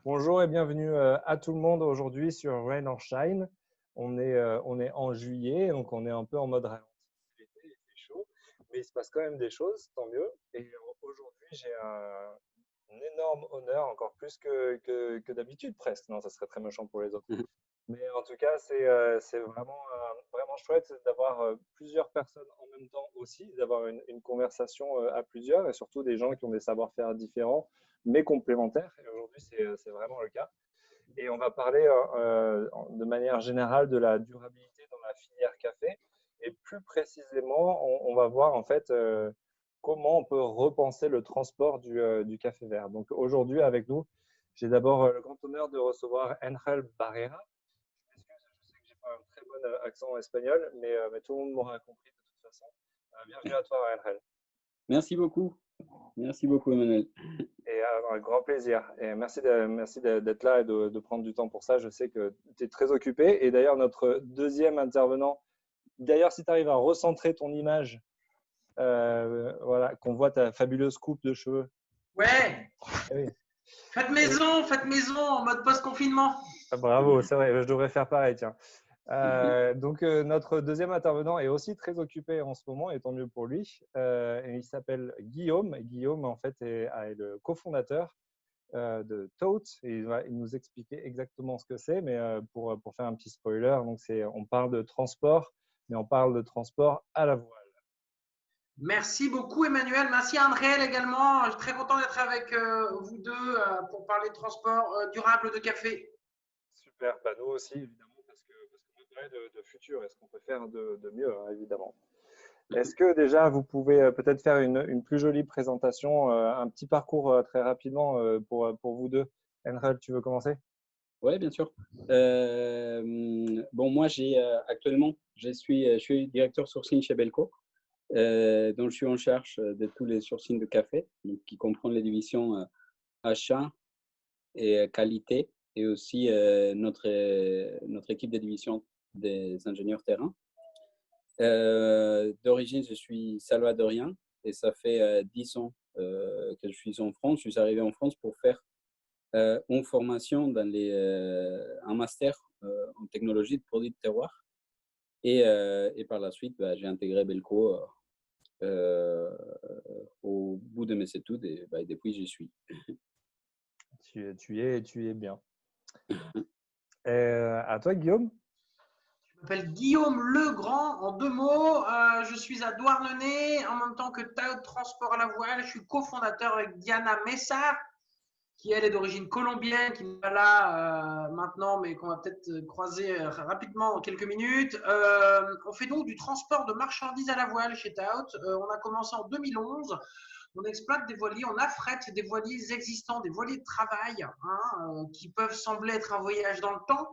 Bonjour et bienvenue à tout le monde aujourd'hui sur Rain or Shine. On est en juillet, donc on est un peu en mode ralenti. L'été, il fait chaud, mais il se passe quand même des choses, tant mieux. Et aujourd'hui, j'ai un énorme honneur, encore plus que d'habitude presque. Non, ça serait très méchant pour les autres. Mhm. Mais en tout cas, c'est vraiment, vraiment chouette d'avoir plusieurs personnes en même temps aussi, d'avoir une conversation à plusieurs et surtout des gens qui ont des savoir-faire différents mais complémentaires. Et aujourd'hui, c'est vraiment le cas. Et on va parler de manière générale de la durabilité dans la filière café. Et plus précisément, on va voir en fait comment on peut repenser le transport du café vert. Donc aujourd'hui, avec nous, j'ai d'abord le grand honneur de recevoir Angel Barrera. Je m'excuse, je sais que j'ai pas un très bon accent espagnol, mais tout le monde m'aura compris de toute façon. Bienvenue à toi, Angel. Merci beaucoup. Merci beaucoup, Emmanuel. Et un grand plaisir. Et merci d'être là et de prendre du temps pour ça. Je sais que tu es très occupé. Et d'ailleurs, notre deuxième intervenant, d'ailleurs, si tu arrives à recentrer ton image, voilà, qu'on voit ta fabuleuse coupe de cheveux. Ouais, Eh oui. faites maison en mode post-confinement. Ah, bravo, c'est vrai, je devrais faire pareil, tiens. Donc, notre deuxième intervenant est aussi très occupé en ce moment, et tant mieux pour lui. Et il s'appelle Guillaume. Guillaume, en fait, est le cofondateur de Tote. Et il nous expliquer exactement ce que c'est, mais pour faire un petit spoiler, donc on parle de transport, mais on parle de transport à la voile. Merci beaucoup Emmanuel, merci André également. Je suis très content d'être avec vous deux pour parler de transport durable de café. Super, bah, nous aussi, évidemment, parce qu'on va parler de futur et ce qu'on peut faire de mieux, hein, évidemment. Est-ce que déjà, vous pouvez peut-être faire une plus jolie présentation, un petit parcours très rapidement pour vous deux. Enrel, tu veux commencer? Oui, bien sûr. Bon, moi, actuellement, je suis directeur sourcing chez Belco, dont je suis en charge de tous les sourcings de café, donc, qui comprend les divisions achat et qualité, et aussi notre équipe de division des ingénieurs terrain. D'origine, je suis salvadorien et ça fait 10 ans que je suis en France. Je suis arrivé en France pour faire une formation un master en technologie de produits de terroir. Et par la suite, j'ai intégré Belco au bout de mes études et depuis, j'y suis. Tu y es bien. À toi, Guillaume? Je m'appelle Guillaume Legrand, en 2 mots. Je suis à Douarnenez en même temps que Tao Transport à la voile. Je suis cofondateur avec Diana Messar, qui elle est d'origine colombienne, qui n'est pas là maintenant, mais qu'on va peut-être croiser rapidement en quelques minutes. On fait donc du transport de marchandises à la voile chez Taut. On a commencé en 2011. On exploite des voiliers, on affrète des voiliers existants, des voiliers de travail, qui peuvent sembler être un voyage dans le temps.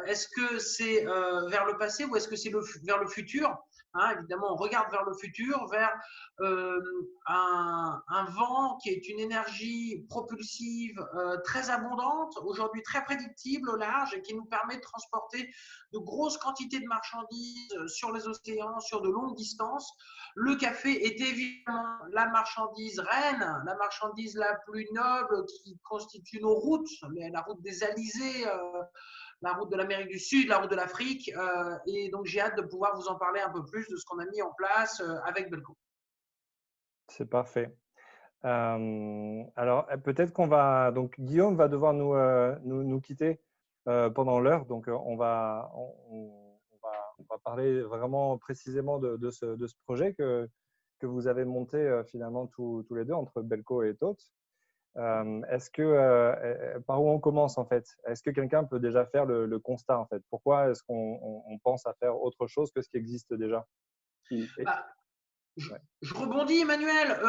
Est-ce que c'est vers le passé ou est-ce que c'est vers le futur? Évidemment, on regarde vers le futur, vers un vent qui est une énergie propulsive très abondante, aujourd'hui très prédictible au large et qui nous permet de transporter de grosses quantités de marchandises sur les océans, sur de longues distances. Le café est évidemment la marchandise reine, la marchandise la plus noble qui constitue nos routes, la route des alizés, la route de l'Amérique du Sud, la route de l'Afrique. Et donc, j'ai hâte de pouvoir vous en parler un peu plus de ce qu'on a mis en place avec Belco. C'est parfait. Alors, peut-être qu'on va. Donc, Guillaume va devoir nous quitter pendant l'heure. Donc, on va parler vraiment précisément de ce projet que vous avez monté finalement tous les deux entre Belco et Toth. Par où on commence en fait? Est-ce que quelqu'un peut déjà faire le constat en fait? Pourquoi est-ce qu'on pense à faire autre chose que ce qui existe déjà? Et- Bah, je, ouais. je rebondis, Emmanuel.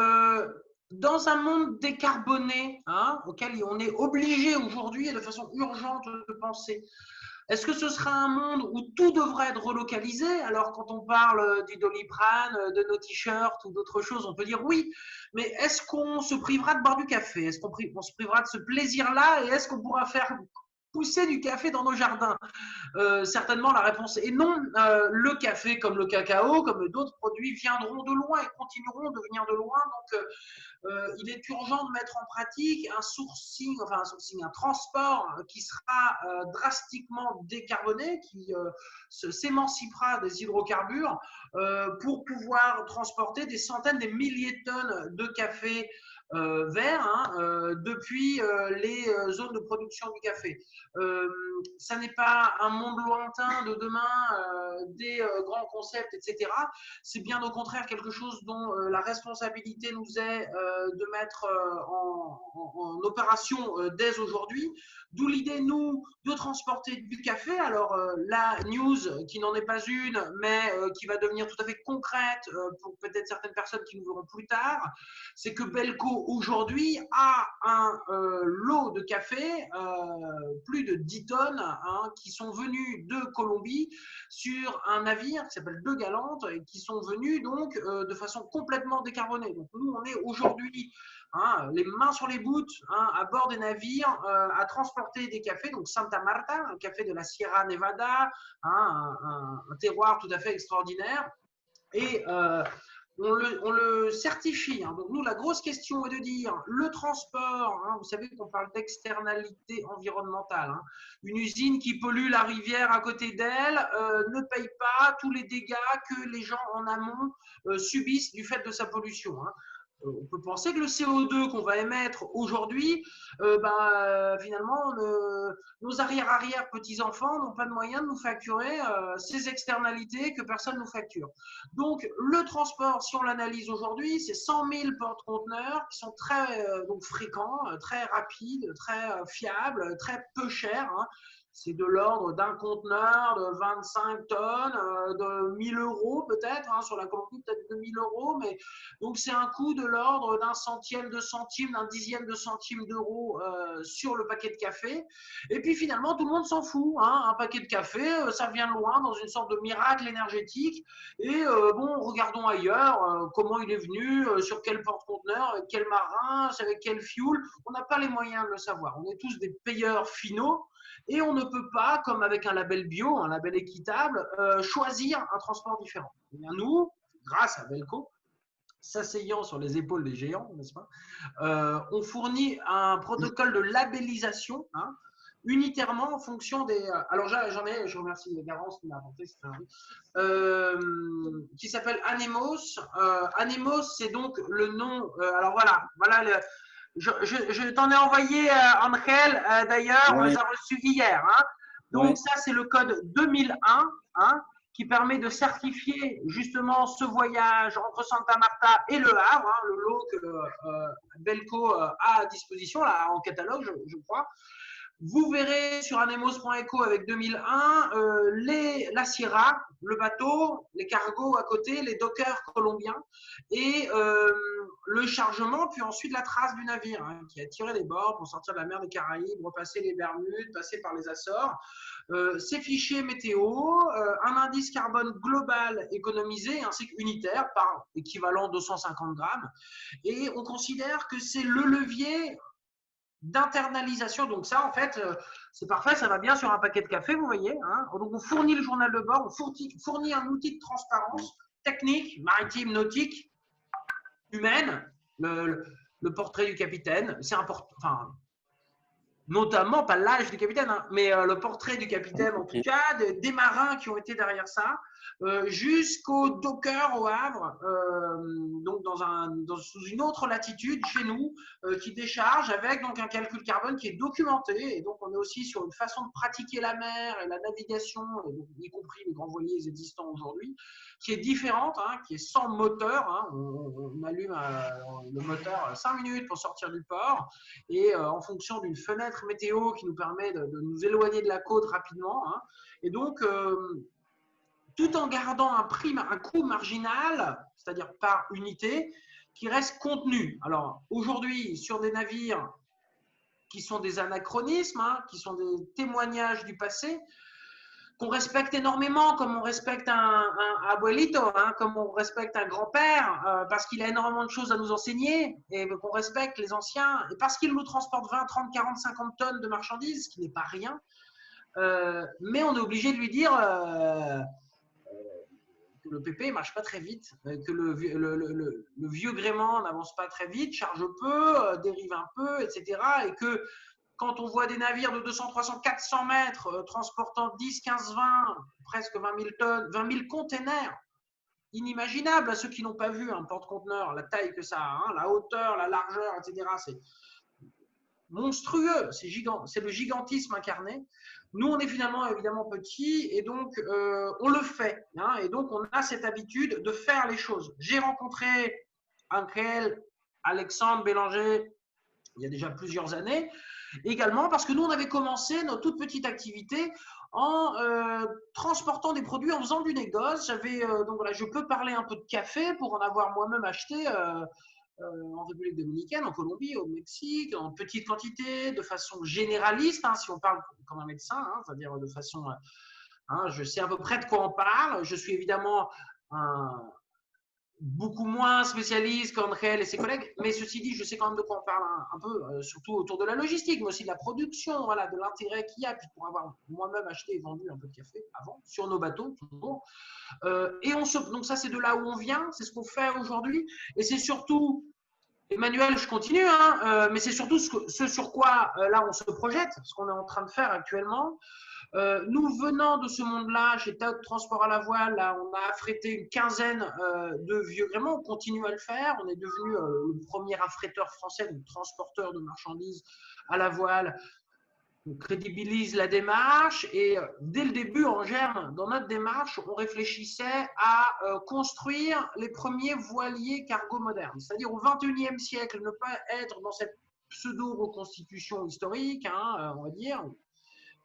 Dans un monde décarboné, auquel on est obligé aujourd'hui et de façon urgente de penser, est-ce que ce sera un monde où tout devrait être relocalisé? Alors, quand on parle du Doliprane, de nos t-shirts ou d'autres choses, on peut dire oui. Mais est-ce qu'on se privera de boire du café? Est-ce qu'on se privera de ce plaisir-là? Et est-ce qu'on pourra faire pousser du café dans nos jardins? Certainement, la réponse est non. Le café, comme le cacao, comme d'autres produits, viendront de loin et continueront de venir de loin. Donc, il est urgent de mettre en pratique un sourcing, un transport qui sera drastiquement décarboné, qui s'émancipera des hydrocarbures pour pouvoir transporter des centaines, des milliers de tonnes de café vert depuis les zones de production du café. Ça n'est pas un monde lointain de demain, des grands concepts, etc. C'est bien au contraire quelque chose dont la responsabilité nous est de mettre en opération dès aujourd'hui. D'où l'idée, nous, de transporter du café. Alors, la news, qui n'en est pas une, mais qui va devenir tout à fait concrète pour peut-être certaines personnes qui nous verront plus tard, c'est que Belco, aujourd'hui, a un lot de café, plus de 10 tonnes, qui sont venus de Colombie sur un navire qui s'appelle De Galante et qui sont venus donc de façon complètement décarbonée. Donc nous, on est aujourd'hui les mains sur les boutes à bord des navires à transporter des cafés. Donc Santa Marta, un café de la Sierra Nevada, un terroir tout à fait extraordinaire. Et on le certifie. Donc nous, la grosse question est de dire le transport, vous savez qu'on parle d'externalité environnementale. Une usine qui pollue la rivière à côté d'elle ne paye pas tous les dégâts que les gens en amont subissent du fait de sa pollution. On peut penser que le CO2 qu'on va émettre aujourd'hui, finalement, nos arrière-petits-enfants n'ont pas de moyens de nous facturer ces externalités que personne ne nous facture. Donc, le transport, si on l'analyse aujourd'hui, c'est 100 000 porte-conteneurs qui sont très fréquents, très rapides, très fiables, très peu chers. C'est de l'ordre d'un conteneur de 25 tonnes, de 1 000 euros peut-être, sur la Colombie, peut-être 2 000 euros. Mais donc, c'est un coût de l'ordre d'un centième de centime, d'un dixième de centime d'euro sur le paquet de café. Et puis, finalement, tout le monde s'en fout. Un paquet de café, ça vient de loin, dans une sorte de miracle énergétique. Et regardons ailleurs comment il est venu, sur quel porte-conteneur, avec quel marin, avec quel fuel. On n'a pas les moyens de le savoir. On est tous des payeurs finaux. Et on ne peut pas, comme avec un label bio, un label équitable, choisir un transport différent. Et bien nous, grâce à Belco, s'asseyant sur les épaules des géants, n'est-ce pas, on fournit un protocole de labellisation unitairement en fonction des… alors je remercie Garance qui m'a apporté, qui s'appelle Anemos. Anemos, c'est donc le nom… alors voilà le… Je t'en ai envoyé, Angel, d'ailleurs, on les a reçus hier. Donc, ça, c'est le code 2001 qui permet de certifier justement ce voyage entre Santa Marta et Le Havre, le lot que Belco a à disposition, là, en catalogue, je crois. Vous verrez sur anemos.eco avec 2001 la Sierra, le bateau, les cargos à côté, les dockers colombiens et le chargement, puis ensuite la trace du navire qui a tiré les bords pour sortir de la mer des Caraïbes, repasser les Bermudes, passer par les Açores. Ces fichiers météo, un indice carbone global économisé ainsi qu'unitaire par équivalent 250 grammes. Et on considère que c'est le levier d'internalisation. Donc ça, en fait, c'est parfait, ça va bien sur un paquet de café, vous voyez. Donc on fournit le journal de bord, on fournit un outil de transparence technique, maritime, nautique, humaine, le portrait du capitaine. C'est important, notamment pas l'âge du capitaine, mais le portrait du capitaine en tout cas, des marins qui ont été derrière ça, jusqu'au docker au Havre, donc sous une autre latitude chez nous, qui décharge avec donc un calcul carbone qui est documenté. Et donc on est aussi sur une façon de pratiquer la mer et la navigation, y compris les grands voiliers existants aujourd'hui, qui est différente, qui est sans moteur. On allume le moteur 5 minutes pour sortir du port et en fonction d'une fenêtre météo qui nous permet de nous éloigner de la côte rapidement. Et donc, tout en gardant un coût marginal, c'est-à-dire par unité, qui reste contenu. Alors, aujourd'hui, sur des navires qui sont des anachronismes, qui sont des témoignages du passé, qu'on respecte énormément, comme on respecte un abuelito, hein, comme on respecte un grand-père, parce qu'il a énormément de choses à nous enseigner, et qu'on respecte les anciens, et parce qu'il nous transporte 20, 30, 40, 50 tonnes de marchandises, ce qui n'est pas rien. Mais on est obligé de lui dire que le PP ne marche pas très vite, que le vieux gréement n'avance pas très vite, charge peu, dérive un peu, etc. Et que quand on voit des navires de 200, 300, 400 mètres transportant 10, 15, 20, presque 20 000 tonnes, 20 000 containers, inimaginable à ceux qui n'ont pas vu un porte-conteneur, la taille que ça a, hein, la hauteur, la largeur, etc. C'est monstrueux, c'est gigant, c'est le gigantisme incarné. Nous, on est finalement évidemment petits et donc on le fait. Hein, et donc, on a cette habitude de faire les choses. J'ai rencontré Ankel, Alexandre Bélanger il y a déjà plusieurs années, également parce que nous, on avait commencé notre toute petite activité en transportant des produits, en faisant du négoce. Donc voilà, je peux parler un peu de café pour en avoir moi-même acheté en République dominicaine, en Colombie, au Mexique, en petite quantité, de façon généraliste, hein, si on parle comme un médecin, hein, c'est-à-dire de façon, hein, je sais à peu près de quoi on parle. Je suis évidemment beaucoup moins spécialiste qu'André et ses collègues, mais ceci dit, je sais quand même de quoi on parle un peu, surtout autour de la logistique, mais aussi de la production, voilà, de l'intérêt qu'il y a, puis pour avoir moi-même acheté et vendu un peu de café avant, sur nos bateaux, toujours. Donc ça, c'est de là où on vient, c'est ce qu'on fait aujourd'hui, et c'est surtout, Emmanuel, je continue, hein, mais c'est surtout ce sur quoi, là, on se projette, ce qu'on est en train de faire actuellement. Nous venant de ce monde-là, chez Tao Transport à la Voile, là, on a affrété une quinzaine de vieux gréements. On continue à le faire. On est devenu le premier affréteur français, donc transporteur de marchandises à la voile. On crédibilise la démarche et dès le début, en germe, dans notre démarche, on réfléchissait à construire les premiers voiliers cargo modernes. C'est-à-dire au XXIe siècle, ne pas être dans cette pseudo-reconstitution historique, hein, on va dire,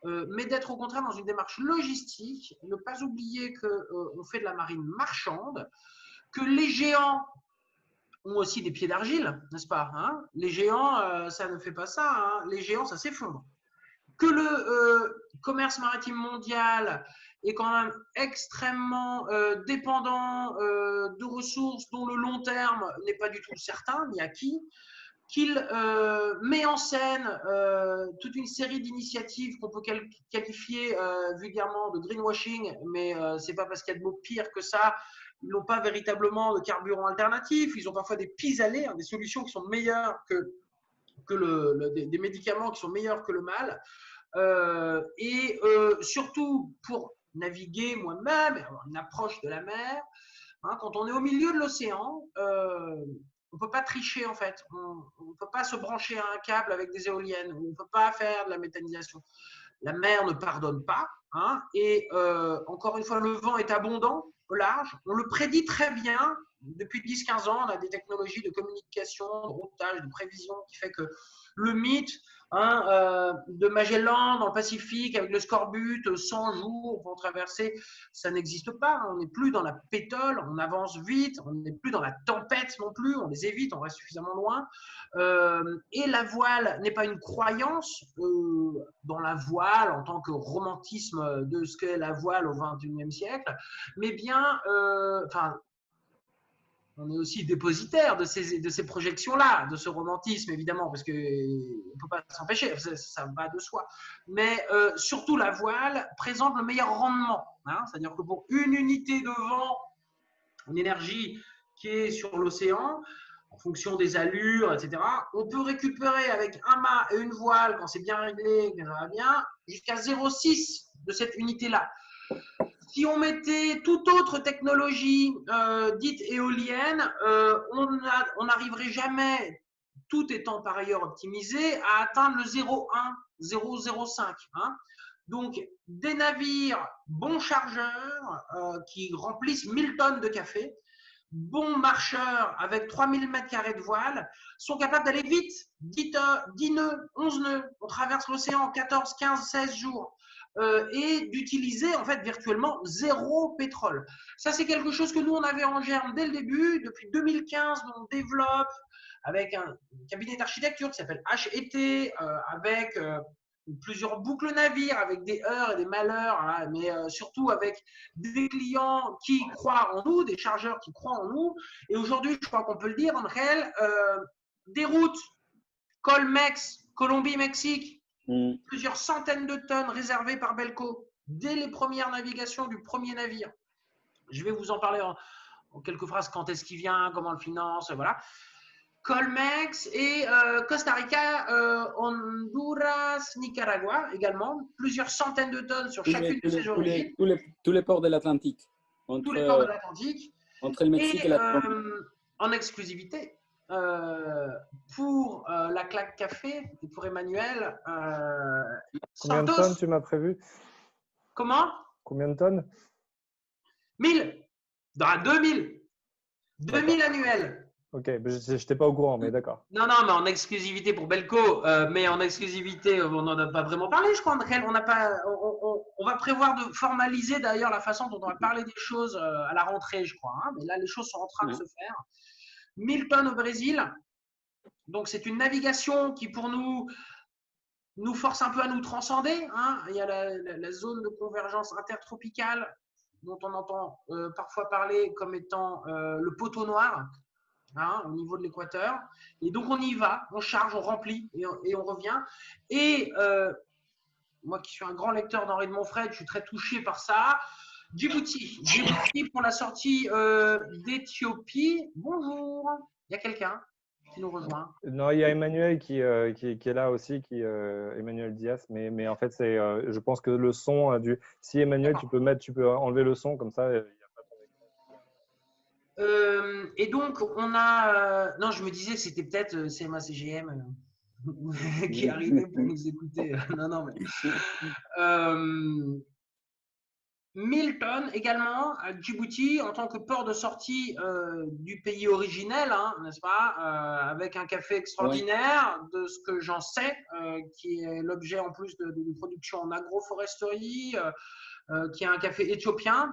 mais d'être au contraire dans une démarche logistique, ne pas oublier qu'on fait de la marine marchande, que les géants ont aussi des pieds d'argile, n'est-ce pas, hein? Les géants, ça ne fait pas ça, hein? Les géants, ça s'effondre. Que le commerce maritime mondial est quand même extrêmement dépendant de ressources dont le long terme n'est pas du tout certain, ni acquis, qu'il met en scène toute une série d'initiatives qu'on peut qualifier vulgairement de greenwashing, mais ce n'est pas parce qu'il y a de mots pires que ça. Ils n'ont pas véritablement de carburant alternatif. Ils ont parfois des pis-aller, hein, des solutions qui sont meilleures que des médicaments qui sont meilleurs que le mal. Et surtout pour naviguer moi-même, avoir une approche de la mer, hein, quand on est au milieu de l'océan, on ne peut pas tricher en fait. On ne peut pas se brancher à un câble avec des éoliennes. On ne peut pas faire de la méthanisation. La mer ne pardonne pas. Hein, et encore une fois, le vent est abondant au large. On le prédit très bien. Depuis 10-15 ans, on a des technologies de communication, de routage, de prévision qui fait que le mythe de Magellan dans le Pacifique avec le scorbut, 100 jours pour traverser, ça n'existe pas. On n'est plus dans la pétole, on avance vite, on n'est plus dans la tempête non plus, on les évite, on reste suffisamment loin. Et la voile n'est pas une croyance dans la voile en tant que romantisme de ce qu'est la voile au XXIe siècle, mais bien, on est aussi dépositaire de ces projections-là, de ce romantisme, évidemment, parce qu'on ne peut pas s'empêcher, ça va de soi. Mais surtout, la voile présente le meilleur rendement. Hein, c'est-à-dire que pour une unité de vent, une énergie qui est sur l'océan, en fonction des allures, etc., on peut récupérer avec un mât et une voile, quand c'est bien réglé, quand ça va bien, jusqu'à 0,6 de cette unité-là. Si on mettait toute autre technologie dite éolienne, on n'arriverait jamais, tout étant par ailleurs optimisé, à atteindre le 0,1, 0,05. Hein. Donc, des navires bons chargeurs qui remplissent 1000 tonnes de café, bons marcheurs avec 3000 m² de voile, sont capables d'aller vite, 10 nœuds, 11 nœuds. On traverse l'océan en 14, 15, 16 jours. Et d'utiliser en fait virtuellement zéro pétrole. Ça, c'est quelque chose que nous, on avait en germe dès le début. Depuis 2015, on développe avec un cabinet d'architecture qui s'appelle HET, avec plusieurs boucles navires avec des heurts et des malheurs, hein, mais surtout avec des clients qui croient en nous, des chargeurs qui croient en nous. Et aujourd'hui, je crois qu'on peut le dire, André, des routes Colmex, Colombie-Mexique, plusieurs centaines de tonnes réservées par Belco dès les premières navigations du premier navire. Je vais vous en parler en quelques phrases, quand est-ce qu'il vient, comment on le finance, voilà. Colmex et Costa Rica, Honduras, Nicaragua également, plusieurs centaines de tonnes sur chacune de ces origines. Tous les ports de l'Atlantique. Tous les ports de l'Atlantique. Entre le Mexique et la Colombie. En exclusivité, pour la claque café et pour Emmanuel. Combien de tonnes tu m'as prévu? Comment? Combien de tonnes? 1000. 2000. 2000 annuels. Ok, je n'étais pas au courant, mais d'accord. Non, mais en exclusivité pour Belco, mais en exclusivité, on n'en a pas vraiment parlé, je crois, André. On va prévoir de formaliser d'ailleurs la façon dont on va parler des choses à la rentrée, je crois. Hein, mais là, les choses sont en train de se faire. 1000 tonnes au Brésil. Donc, c'est une navigation qui, pour nous force un peu à nous transcender. Hein. Il y a la zone de convergence intertropicale dont on entend parfois parler comme étant le poteau noir. Hein, au niveau de l'équateur. Et donc, on y va, on charge, on remplit et on revient. Et moi qui suis un grand lecteur d'Henri de Montfred, je suis très touché par ça. Djibouti pour la sortie d'Éthiopie. Bonjour, il y a quelqu'un qui nous rejoint? Non, il y a Emmanuel qui est là aussi, Emmanuel Diaz. Mais en fait, je pense que le son si Emmanuel, tu peux enlever le son comme ça. Et donc, on a. Non, je me disais que c'était peut-être CMA-CGM qui arrivait pour nous écouter. Non, mais. 1000 tonnes également à Djibouti en tant que port de sortie du pays originel, hein, n'est-ce pas, avec un café extraordinaire, de ce que j'en sais, qui est l'objet en plus de production en agroforesterie. Qui est un café éthiopien.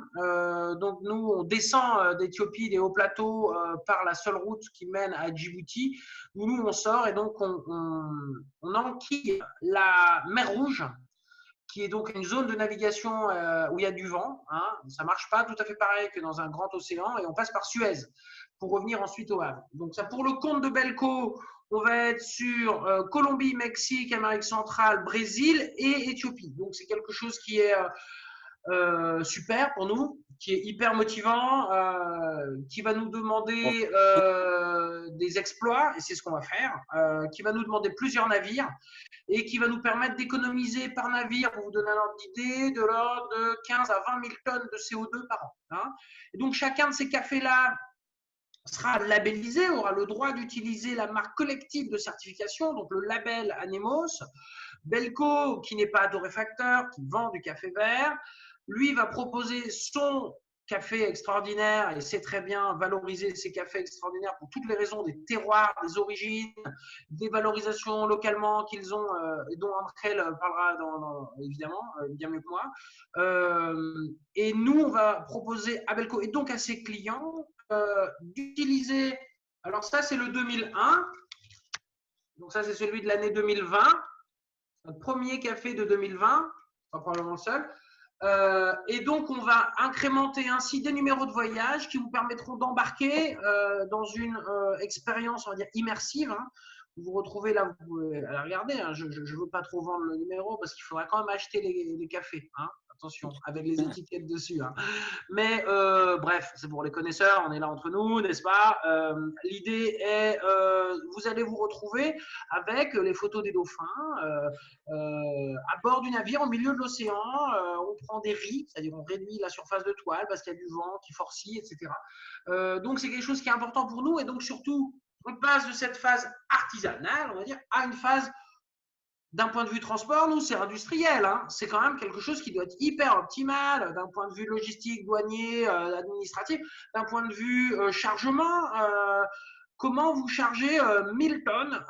Donc nous, on descend d'Éthiopie, des hauts plateaux, par la seule route qui mène à Djibouti. Nous, on sort et donc on enquille la mer Rouge, qui est donc une zone de navigation où il y a du vent. Hein. Ça ne marche pas tout à fait pareil que dans un grand océan. Et on passe par Suez pour revenir ensuite au Havre. Donc ça, pour le compte de Belco, on va être sur Colombie, Mexique, Amérique centrale, Brésil et Éthiopie. Donc c'est quelque chose qui est super pour nous, qui est hyper motivant, qui va nous demander des exploits, et c'est ce qu'on va faire, qui va nous demander plusieurs navires, et qui va nous permettre d'économiser par navire, pour vous donner un ordre d'idée, de l'ordre de 15 à 20 000 tonnes de CO2 par an. Hein. Et donc chacun de ces cafés-là sera labellisé, aura le droit d'utiliser la marque collective de certification, donc le label Anemos. Belco, qui n'est pas torréfacteur, qui vend du café vert, lui va proposer son café extraordinaire et sait très bien valoriser ces cafés extraordinaires pour toutes les raisons des terroirs, des origines, des valorisations localement qu'ils ont et dont André parlera évidemment bien mieux que moi. Et nous, on va proposer à Belco et donc à ses clients d'utiliser, alors ça c'est le 2001, donc ça c'est celui de l'année 2020, notre premier café de 2020, pas probablement le seul. Et donc, on va incrémenter ainsi des numéros de voyage qui vous permettront d'embarquer dans une expérience, on va dire, immersive. Hein. Vous vous retrouvez là, vous pouvez la regarder. Hein. Je ne veux pas trop vendre le numéro parce qu'il faudra quand même acheter les cafés. Hein. Attention, avec les étiquettes dessus. Hein. Mais bref, c'est pour les connaisseurs, on est là entre nous, n'est-ce pas? L'idée est, vous allez vous retrouver avec les photos des dauphins à bord du navire, au milieu de l'océan. On prend des riz, c'est-à-dire on réduit la surface de toile parce qu'il y a du vent qui forcit, etc. Donc c'est quelque chose qui est important pour nous et donc surtout, on passe de cette phase artisanale, on va dire, à une phase d'un point de vue transport, nous, c'est industriel. Hein. C'est quand même quelque chose qui doit être hyper optimal d'un point de vue logistique, douanier, administratif, d'un point de vue chargement. Comment vous chargez 1000 tonnes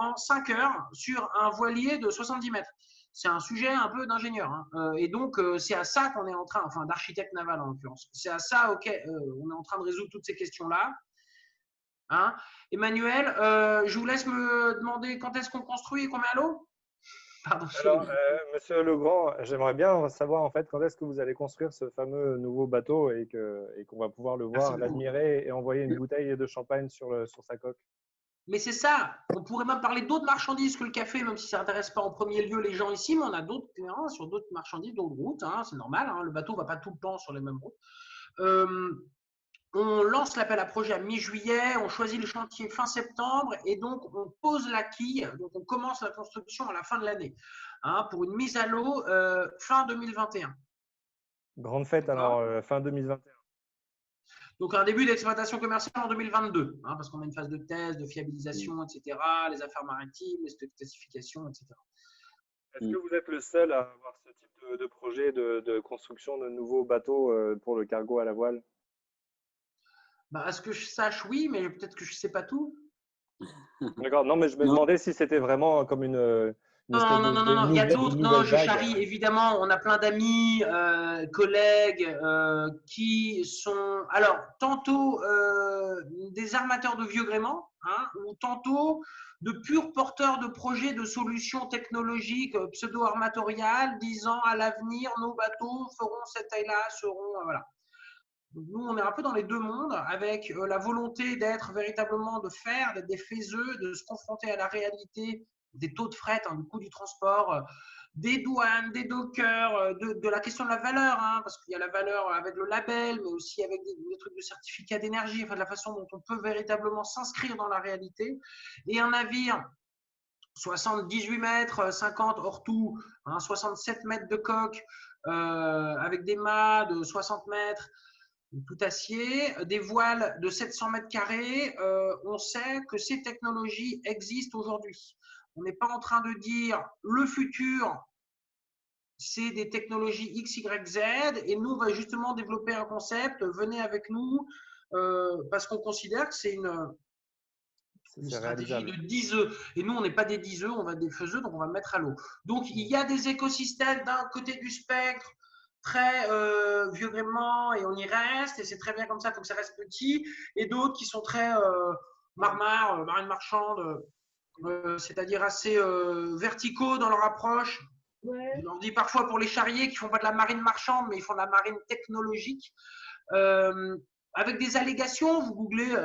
en 5 heures sur un voilier de 70 mètres? C'est un sujet un peu d'ingénieur. Hein. Et donc, c'est à ça qu'on est en train, enfin d'architecte naval en l'occurrence, c'est à ça on est en train de résoudre toutes ces questions-là. Hein. Emmanuel, je vous laisse me demander quand est-ce qu'on construit et combien à l'eau? Pardon, Alors, Monsieur Legrand, j'aimerais bien savoir en fait quand est-ce que vous allez construire ce fameux nouveau bateau et qu'on va pouvoir le merci voir, beaucoup. l'admirer et envoyer une bouteille de champagne sur sa coque. Mais c'est ça, on pourrait même parler d'autres marchandises que le café, même si ça n'intéresse pas en premier lieu les gens ici, mais on a d'autres clients sur d'autres marchandises, d'autres routes, hein, c'est normal, hein, le bateau ne va pas tout le temps sur les mêmes routes. On lance l'appel à projet à mi-juillet, on choisit le chantier fin septembre et donc on pose la quille, donc on commence la construction à la fin de l'année, hein, pour une mise à l'eau fin 2021. Grande fête alors, fin 2021. Donc un début d'exploitation commerciale en 2022, hein, parce qu'on a une phase de test, de fiabilisation, etc., les affaires maritimes, les classifications, etc. Est-ce que vous êtes le seul à avoir ce type de projet de construction de nouveaux bateaux pour le cargo à la voile? Bah, à ce que je sache, oui, mais peut-être que je ne sais pas tout. D'accord, non, mais je me Non, demandais si c'était vraiment comme une espèce Non, non, non, non, de non, il y a d'autres. Non, nouvelle je vague. charrie. Évidemment, on a plein d'amis, collègues qui sont, alors, tantôt des armateurs de vieux gréements, hein, ou tantôt de purs porteurs de projets de solutions technologiques pseudo-armatoriales, disant à l'avenir, nos bateaux feront cette taille-là, seront, voilà. Donc, nous, on est un peu dans les deux mondes, avec la volonté d'être véritablement, de faire, d'être des faiseux, de se confronter à la réalité des taux de fret, hein, du coût du transport, des douanes, des dockers, de la question de la valeur, hein, parce qu'il y a la valeur avec le label, mais aussi avec des trucs de certificat d'énergie, enfin de la façon dont on peut véritablement s'inscrire dans la réalité. Et un navire 78 mètres, 50 hors tout, hein, 67 mètres de coque, avec des mâts de 60 mètres, tout acier, des voiles de 700 mètres carrés, on sait que ces technologies existent aujourd'hui. On n'est pas en train de dire le futur, c'est des technologies X, Y, Z, et nous, on va justement développer un concept, venez avec nous, parce qu'on considère que c'est une C'est stratégie de réalisable. 10 œufs. Et nous, on n'est pas des 10 œufs, on va des faiseux, donc on va mettre à l'eau. Donc, il y a des écosystèmes d'un côté du spectre, très vieux gréement, et on y reste, et c'est très bien comme ça, il faut que ça reste petit, et d'autres qui sont très marmare, marine marchande, c'est-à-dire assez verticaux dans leur approche. Je leur dis parfois pour les charriers qui font pas de la marine marchande, mais ils font de la marine technologique. Euh, avec des allégations, vous googlez,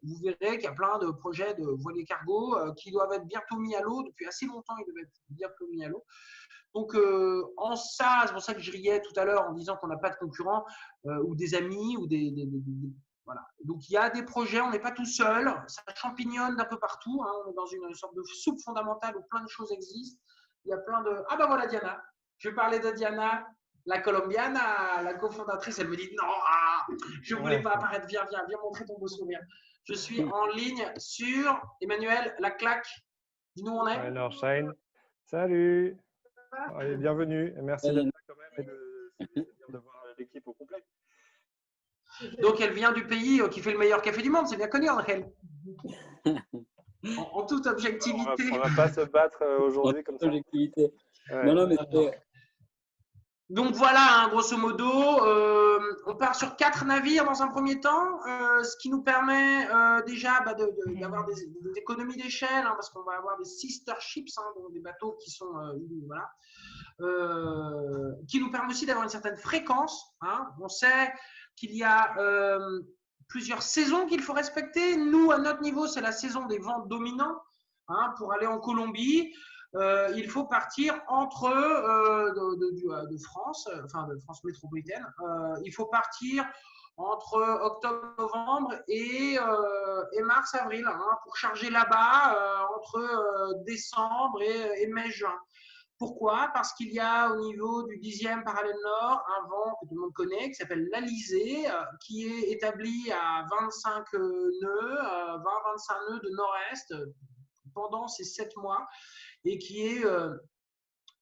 vous verrez qu'il y a plein de projets de voiliers cargo qui doivent être bientôt mis à l'eau. Depuis assez longtemps, ils doivent être bientôt mis à l'eau. Donc, en ça, c'est pour ça que je riais tout à l'heure en disant qu'on n'a pas de concurrents ou des amis ou voilà. Donc, il y a des projets, on n'est pas tout seul. Ça champignonne d'un peu partout. Hein. On est dans une sorte de soupe fondamentale où plein de choses existent. Il y a plein de. Ah, ben voilà Diana. Je vais parler de Diana, la colombiana, la cofondatrice. Elle me dit non, je ne voulais pas apparaître. Viens, viens, viens montrer ton beau sourire. Je suis en ligne sur Emmanuel, la claque. Dis-nous où on est. Alors, Shine, salut! Allez, bienvenue. Et merci d'être là quand même et c'est bien de voir l'équipe au complet. Donc, elle vient du pays qui fait le meilleur café du monde. C'est bien connu, Angel. En toute objectivité. On va pas se battre aujourd'hui comme ça. objectivité. Ouais. Non, non, mais Donc voilà, hein, grosso modo, on part sur 4 navires dans un premier temps, ce qui nous permet déjà d'avoir des économies d'échelle, hein, parce qu'on va avoir des sister ships, hein, donc des bateaux qui sont voilà, qui nous permet aussi d'avoir une certaine fréquence. Hein. On sait qu'il y a plusieurs saisons qu'il faut respecter. Nous, à notre niveau, c'est la saison des vents dominants. Hein, pour aller en Colombie, il faut partir entre de France, enfin de France métropolitaine. Il faut partir entre octobre-novembre et mars-avril, hein, pour charger là-bas entre décembre et mai-juin. Pourquoi? Parce qu'il y a au niveau du 10e parallèle nord un vent que tout le monde connaît qui s'appelle l'Alizé, qui est établi à 25 nœuds, 20-25 nœuds de nord-est pendant ces 7 mois et qui est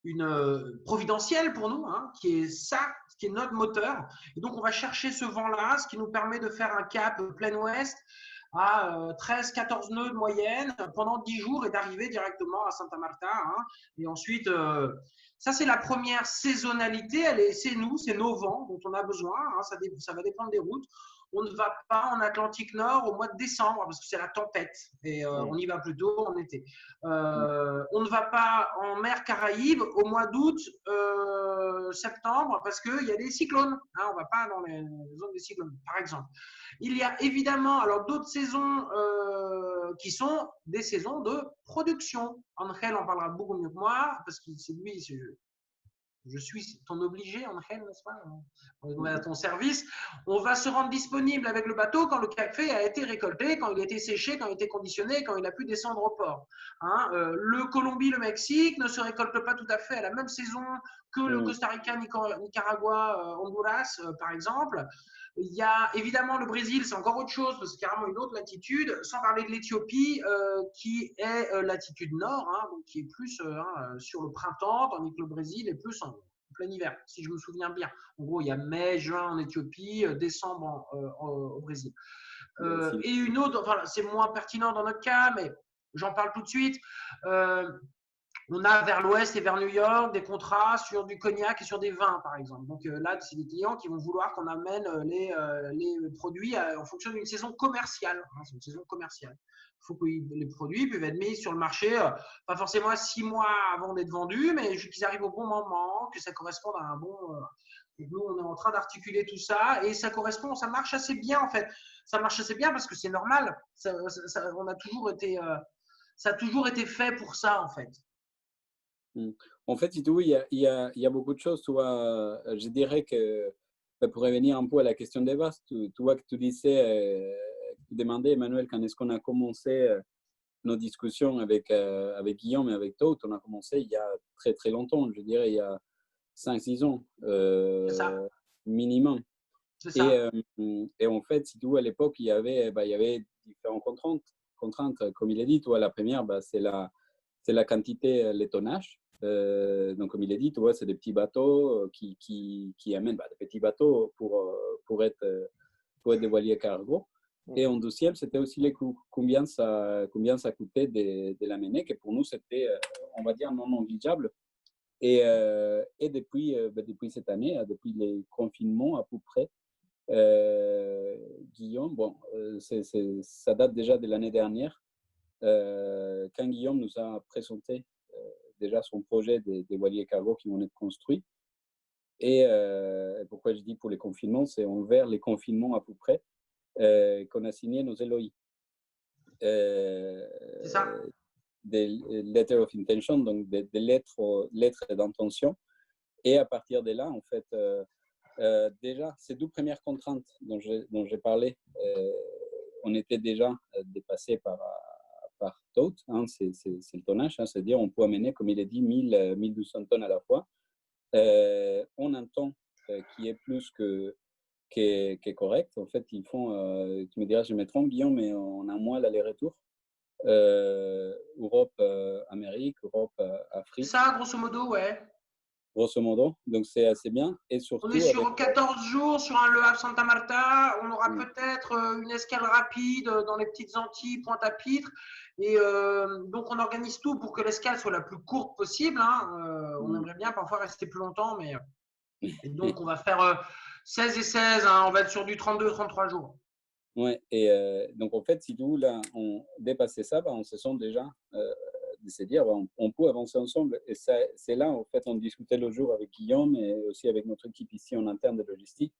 une providentielle pour nous, hein, qui est ça, qui est notre moteur. Et donc, on va chercher ce vent-là, ce qui nous permet de faire un cap plein ouest à 13-14 nœuds de moyenne pendant 10 jours et d'arriver directement à Santa Marta. Hein. Et ensuite, Ça, c'est la première saisonnalité. C'est nous, c'est nos vents dont on a besoin. Hein, ça va dépendre des routes. On ne va pas en Atlantique Nord au mois de décembre parce que c'est la tempête et on y va plutôt en été. On ne va pas en mer Caraïbe au mois d'août, septembre parce qu'il y a des cyclones. Hein, on ne va pas dans les zones des cyclones, par exemple. Il y a évidemment alors d'autres saisons qui sont des saisons de production. Angel en parlera beaucoup mieux que moi parce que c'est lui, je suis ton obligé, Angel, n'est-ce pas? On est à ton service. On va se rendre disponible avec le bateau quand le café a été récolté, quand il a été séché, quand il a été conditionné, quand il a pu descendre au port. Hein, le Colombie, le Mexique ne se récolte pas tout à fait à la même saison que le Costa Rica, Nicaragua, Honduras, par exemple. Il y a évidemment le Brésil, c'est encore autre chose, parce que c'est carrément une autre latitude, sans parler de l'Éthiopie, qui est latitude nord, hein, donc qui est plus sur le printemps, tandis que le Brésil est plus en plein hiver, si je me souviens bien. En gros, il y a mai, juin en Éthiopie, décembre au Brésil. Et une autre, enfin, c'est moins pertinent dans notre cas, mais j'en parle tout de suite. On a vers l'ouest et vers New York des contrats sur du cognac et sur des vins, par exemple. Donc là, c'est des clients qui vont vouloir qu'on amène les produits en fonction d'une saison commerciale. Hein, c'est une saison commerciale. Il faut que les produits peuvent être mis sur le marché, pas forcément à 6 mois avant d'être vendus, mais qu'ils arrivent au bon moment, que ça corresponde à un bon. Nous, on est en train d'articuler tout ça et ça correspond, ça marche assez bien en fait. Ça marche assez bien parce que c'est normal. Ça a toujours été fait pour ça en fait. En fait, si tu veux, il y a beaucoup de choses. Tu vois, je dirais que pour revenir un peu à la question des vases, tu vois que tu disais, tu demandais, Emmanuel, quand est-ce qu'on a commencé nos discussions avec Guillaume et avec toi, on a commencé il y a très très longtemps, je dirais il y a 5-6 ans minimum. C'est ça. Et en fait, si tu vois, à l'époque, il y avait différentes contraintes. Comme il a dit, toi, la première, c'est la quantité, le tonnage. Donc, comme il a dit, tu vois, c'est des petits bateaux qui amènent des petits bateaux pour être des voiliers cargo. Et en deuxième, c'était aussi les coûts. Combien ça coûtait de l'amener, que pour nous, c'était, on va dire, non négligeable. Et depuis cette année, depuis les confinements à peu près, Guillaume, ça date déjà de l'année dernière, quand Guillaume nous a présenté déjà son projet des voiliers cargo qui vont être construits. Et pourquoi je dis pour les confinements, c'est envers les confinements à peu près qu'on a signé nos LOI. C'est ça. Des letters of intention, donc des lettres d'intention. Et à partir de là, en fait, déjà, ces 2 premières contraintes dont j'ai parlé, on était déjà dépassé par tote, hein, c'est le tonnage, hein, c'est-à-dire on peut amener, comme il est dit, 1200 tonnes à la fois. On a un temps qui est plus que correct. En fait, ils font, tu me diras, je me trompe, Guillaume, mais on a un mois l'aller-retour. Europe, Amérique, Europe, Afrique. Ça, grosso modo, ouais. Grosso modo, donc c'est assez bien. Et surtout, on est sur 14 jours sur un Le Havre Santa Marta. On aura peut-être une escale rapide dans les petites Antilles, Pointe-à-Pitre. Et donc, on organise tout pour que l'escale soit la plus courte possible. Hein. On aimerait bien parfois rester plus longtemps, mais et donc on va faire 16 et 16. Hein. On va être sur du 32-33 jours. Ouais, et donc en fait, si nous, là, on dépassait ça, on se sent déjà de se dire, on peut avancer ensemble. Et c'est là, en fait, on discutait le jour avec Guillaume et aussi avec notre équipe ici en interne de logistique,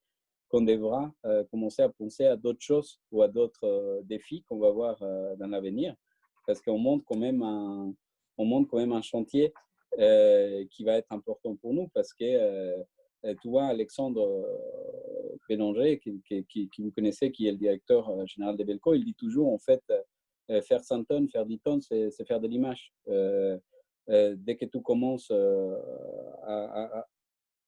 qu'on devra commencer à penser à d'autres choses ou à d'autres défis qu'on va voir dans l'avenir. Parce qu'on monte quand même un chantier qui va être important pour nous parce que tu vois, Alexandre Bélanger, qui vous connaissez, qui est le directeur général de Belco, il dit toujours, en fait, faire 100 tonnes, faire 10 tonnes, c'est faire de l'image. Dès que tu commences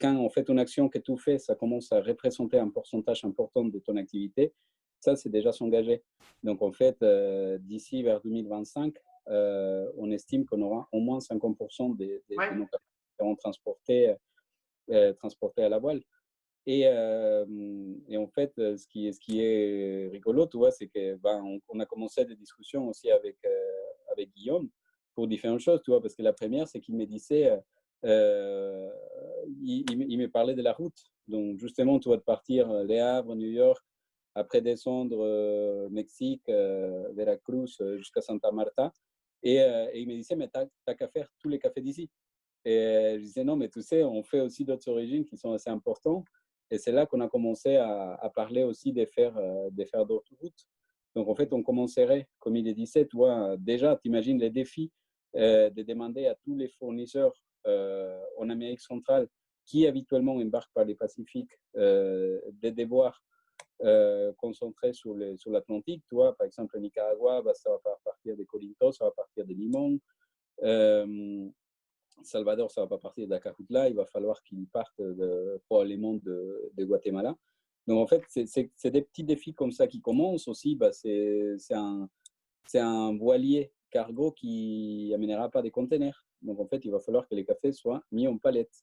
quand on fait une action que tu fais, ça commence à représenter un pourcentage important de ton activité, ça, c'est déjà s'engager. Donc, en fait, d'ici vers 2025, on estime qu'on aura au moins 50% de nos carburants transportés à la voile. Et en fait, ce qui est rigolo, tu vois, c'est qu'on a commencé des discussions aussi avec Guillaume pour différentes choses, tu vois, parce que la première, c'est qu'il me disait, il me parlait de la route. Donc, justement, tu vas partir Les Havres, New York, après descendre Mexique, Veracruz, jusqu'à Santa Marta. Et il me disait, mais tu n'as qu'à faire tous les cafés d'ici. Et je disais, non, mais tu sais, on fait aussi d'autres origines qui sont assez importantes. Et c'est là qu'on a commencé à parler aussi de faire d'autres routes. Donc, en fait, on commencerait, comme il le disait, tu vois, déjà, tu imagines les défis de demander à tous les fournisseurs en Amérique centrale qui habituellement embarquent par les Pacifiques de devoir concentrer sur l'Atlantique. Tu vois, par exemple, Nicaragua, bah, ça va pas partir de Colinto, ça va partir de Limón. Salvador, ça ne va pas partir d'Acajutla, il va falloir qu'ils partent probablement de Guatemala. Donc, en fait, c'est des petits défis comme ça qui commencent aussi. Bah, c'est un voilier cargo qui n'amènera pas des containers. Donc, en fait, il va falloir que les cafés soient mis en palette.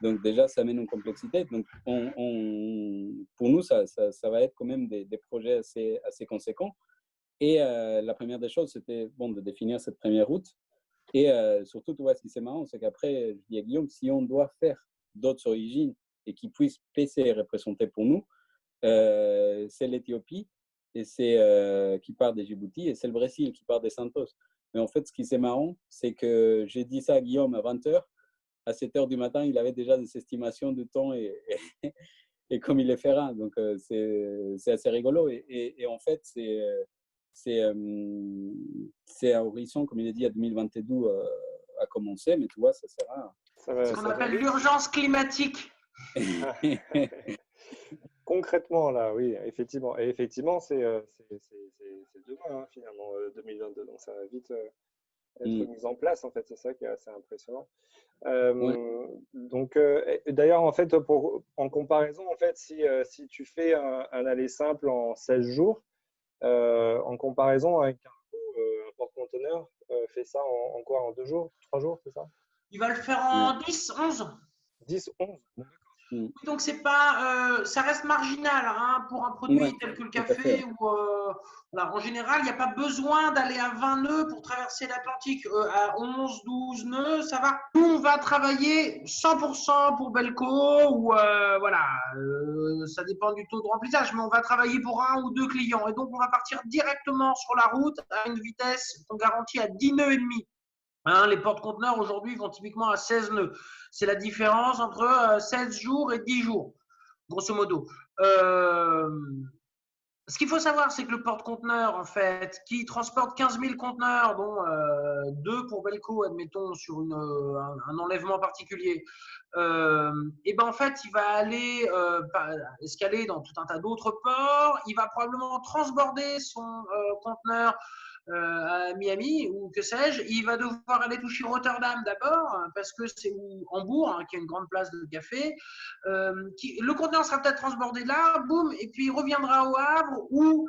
Donc, déjà, ça amène une complexité. Donc, pour nous, ça va être quand même des projets assez conséquents. Et la première des choses, c'était de définir cette première route. Et surtout, tu vois, ce qui c'est marrant, c'est qu'après, je dis à Guillaume, si on doit faire d'autres origines et qui puissent PC et représenter pour nous, c'est l'Éthiopie et c'est qui part des Djibouti et c'est le Brésil qui part des Santos. Mais en fait, ce qui c'est marrant, c'est que j'ai dit ça à Guillaume à 20h. À 7h du matin, il avait déjà des estimations de temps et comme il les fera. Donc, c'est assez rigolo. Et en fait, c'est un horizon, comme il a dit, à 2022 à commencer, mais tu vois, ça sera. Ce qu'on appelle l'urgence climatique. Concrètement, là, oui, effectivement. Et effectivement, c'est demain, hein, finalement, 2022. Donc, ça va vite être mis en place, en fait. C'est ça qui est assez impressionnant. Ouais. Donc, d'ailleurs, en fait, en comparaison, en fait, si tu fais un aller simple en 16 jours, en comparaison avec un porte-conteneur, fait ça en quoi? En 2 jours? 3 jours, c'est ça? Il va le faire en 10, 11. 10, 11? Bon, oui, donc c'est pas, ça reste marginal hein, pour un produit tel que le café. Où, voilà, en général, il n'y a pas besoin d'aller à 20 nœuds pour traverser l'Atlantique. À 11, 12 nœuds, ça va. Nous, on va travailler 100% pour Belco ou voilà, ça dépend du taux de remplissage, mais on va travailler pour 1 ou 2 clients. Et donc, on va partir directement sur la route à une vitesse qu'on garantit à 10 nœuds et demi. Hein, les porte-conteneurs aujourd'hui vont typiquement à 16 nœuds. C'est la différence entre 16 jours et 10 jours, grosso modo. Ce qu'il faut savoir, c'est que le porte-conteneur, en fait, qui transporte 15 000 conteneurs, dont 2 pour Belco, admettons, sur un enlèvement particulier, et ben en fait, il va aller escaler dans tout un tas d'autres ports. Il va probablement transborder son conteneur à Miami ou que sais-je, il va devoir aller toucher Rotterdam d'abord parce que c'est Hambourg hein, qui a une grande place de café. Le conteneur sera peut-être transbordé là, boum, et puis il reviendra au Havre où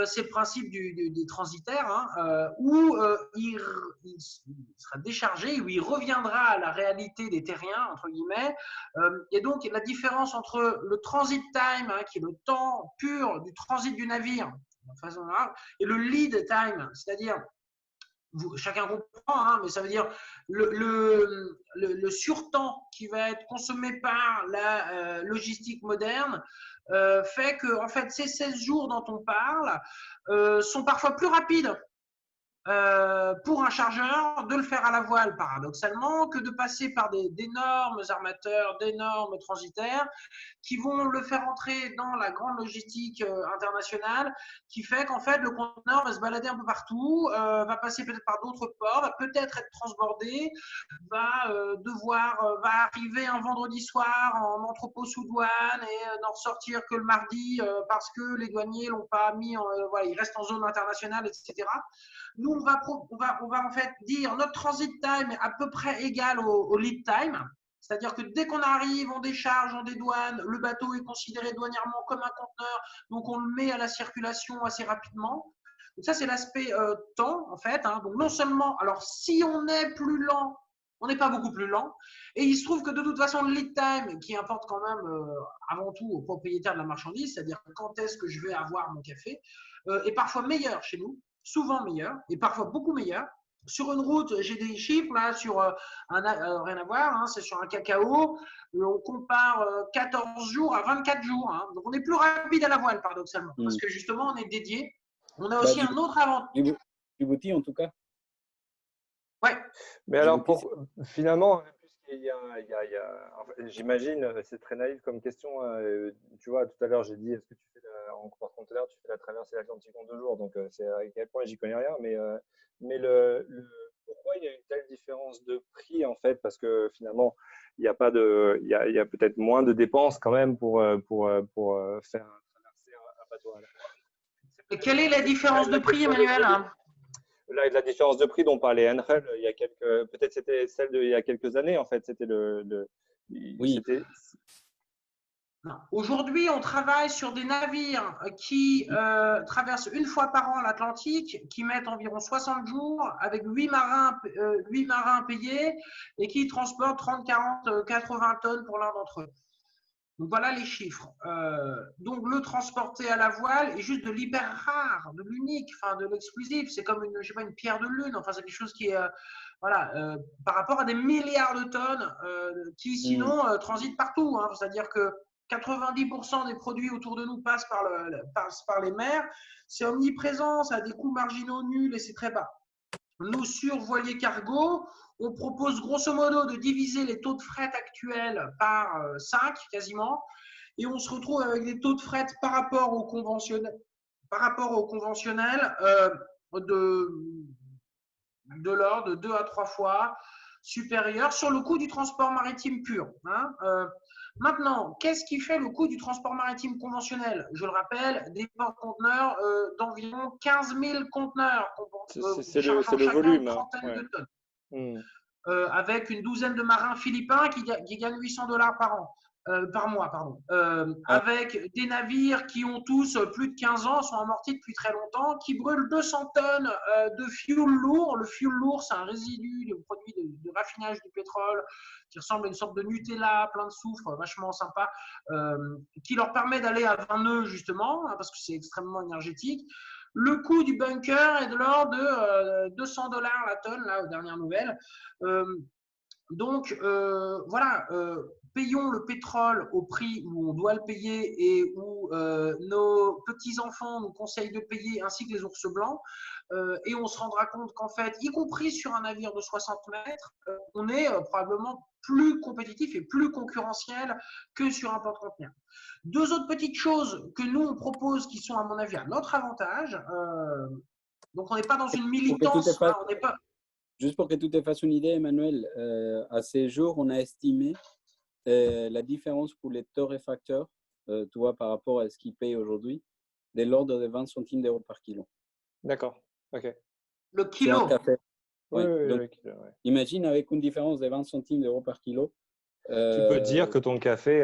c'est le principe des transitaires, hein, où il sera déchargé, où il reviendra à la réalité des terriens, entre guillemets. Et donc, la différence entre le transit time, hein, qui est le temps pur du transit du navire, et le lead time, c'est-à-dire, chacun comprend, hein, mais ça veut dire le surtemps qui va être consommé par la logistique moderne fait que en fait, ces 16 jours dont on parle sont parfois plus rapides pour un chargeur de le faire à la voile, paradoxalement, que de passer par d'énormes armateurs, d'énormes transitaires qui vont le faire entrer dans la grande logistique internationale, qui fait qu'en fait, le conteneur va se balader un peu partout, va passer peut-être par d'autres ports, va peut-être être transbordé, va arriver un vendredi soir en entrepôt sous douane et n'en ressortir que le mardi parce que les douaniers l'ont pas mis, voilà, il reste en zone internationale, etc. Nous, on va en fait dire notre transit time est à peu près égal au lead time. C'est-à-dire que dès qu'on arrive, on décharge, on dédouane, le bateau est considéré douanièrement comme un conteneur, donc on le met à la circulation assez rapidement. Donc ça, c'est l'aspect temps, en fait. Hein. Donc non seulement, alors si on est plus lent, on n'est pas beaucoup plus lent. Et il se trouve que de toute façon, le lead time, qui importe quand même avant tout au propriétaire de la marchandise, c'est-à-dire quand est-ce que je vais avoir mon café, est parfois meilleur chez nous, souvent meilleur, et parfois beaucoup meilleur sur une route, j'ai des chiffres là sur rien à voir, hein, c'est sur un cacao. On compare 14 jours à 24 jours. Hein. Donc on est plus rapide à la voile, paradoxalement, parce que justement, on est dédié. On a Bah, aussi un autre avantage. Djibouti, en tout cas. Ouais. Mais alors, Djibouti, finalement, enfin, j'imagine, c'est très naïf comme question. Tu vois, tout à l'heure, j'ai dit, est-ce que tu fais en porte-conteneur, tu fais la traversée de l'Atlantique en 2 jours? Donc, c'est à quel point j'y connais rien. Mais pourquoi il y a une telle différence de prix, en fait? Parce que finalement, il n'y a pas il y a peut-être moins de dépenses quand même pour faire traverser un bateau à la fois. Et quelle est la différence de La prix, question de Emmanuel? volume. La différence de prix dont parlait Angel, peut-être c'était celle d'il y a quelques années, en fait. oui. Aujourd'hui, on travaille sur des navires qui traversent une fois par an l'Atlantique, qui mettent environ 60 jours avec 8 marins payés et qui transportent 30, 40, 80 tonnes pour l'un d'entre eux. Donc voilà les chiffres. Donc le transporter à la voile est juste de l'hyper rare, de l'unique, enfin de l'exclusif. C'est comme une, je sais pas, une pierre de lune. Enfin c'est quelque chose qui est par rapport à des milliards de tonnes qui sinon transitent partout. Hein. C'est-à-dire que 90% des produits autour de nous passent par les mers. C'est omniprésent, ça a des coûts marginaux nuls et c'est très bas. Nous, sur Voilier Cargo, on propose grosso modo de diviser les taux de fret actuels par 5 quasiment, et on se retrouve avec des taux de fret par rapport au conventionnel, de l'ordre de 2 à 3 fois supérieur sur le coût du transport maritime pur. Hein. Maintenant, qu'est-ce qui fait le coût du transport maritime conventionnel? Je le rappelle, des porte-conteneurs d'environ 15 000 conteneurs c'est le volume. Une trentaine de tonnes. Mmh. Avec une douzaine de marins philippins qui gagnent $800 par mois. Avec des navires qui ont tous plus de 15 ans, sont amortis depuis très longtemps, qui brûlent 200 tonnes de fuel lourd. Le fuel lourd, c'est un résidu, de produit de raffinage du pétrole qui ressemble à une sorte de Nutella, plein de soufre, vachement sympa, qui leur permet d'aller à 20 nœuds justement, hein, parce que c'est extrêmement énergétique. Le coût du bunker est de l'ordre de $200 la tonne, là, aux dernières nouvelles. Donc, voilà, payons le pétrole au prix où on doit le payer et où nos petits-enfants nous conseillent de payer, ainsi que les ours blancs. Et on se rendra compte qu'en fait, y compris sur un navire de 60 mètres, on est probablement plus compétitif et plus concurrentiel que sur un porte-conteneur. Deux autres petites choses que nous, on propose qui sont, à mon avis, à notre avantage. Donc, on n'est pas dans une militance. Hein, on n'est pas… Juste pour que tu te fasses une idée, Emmanuel, à ces jours, on a estimé la différence pour les torréfacteurs, tu vois, par rapport à ce qu'ils payent aujourd'hui, de l'ordre de 20 centimes d'euros par kilo. D'accord, ok. Le kilo. Sur un café. Oui, donc, le kilo, ouais. Imagine avec une différence de 20 centimes d'euros par kilo. Tu peux dire que ton café,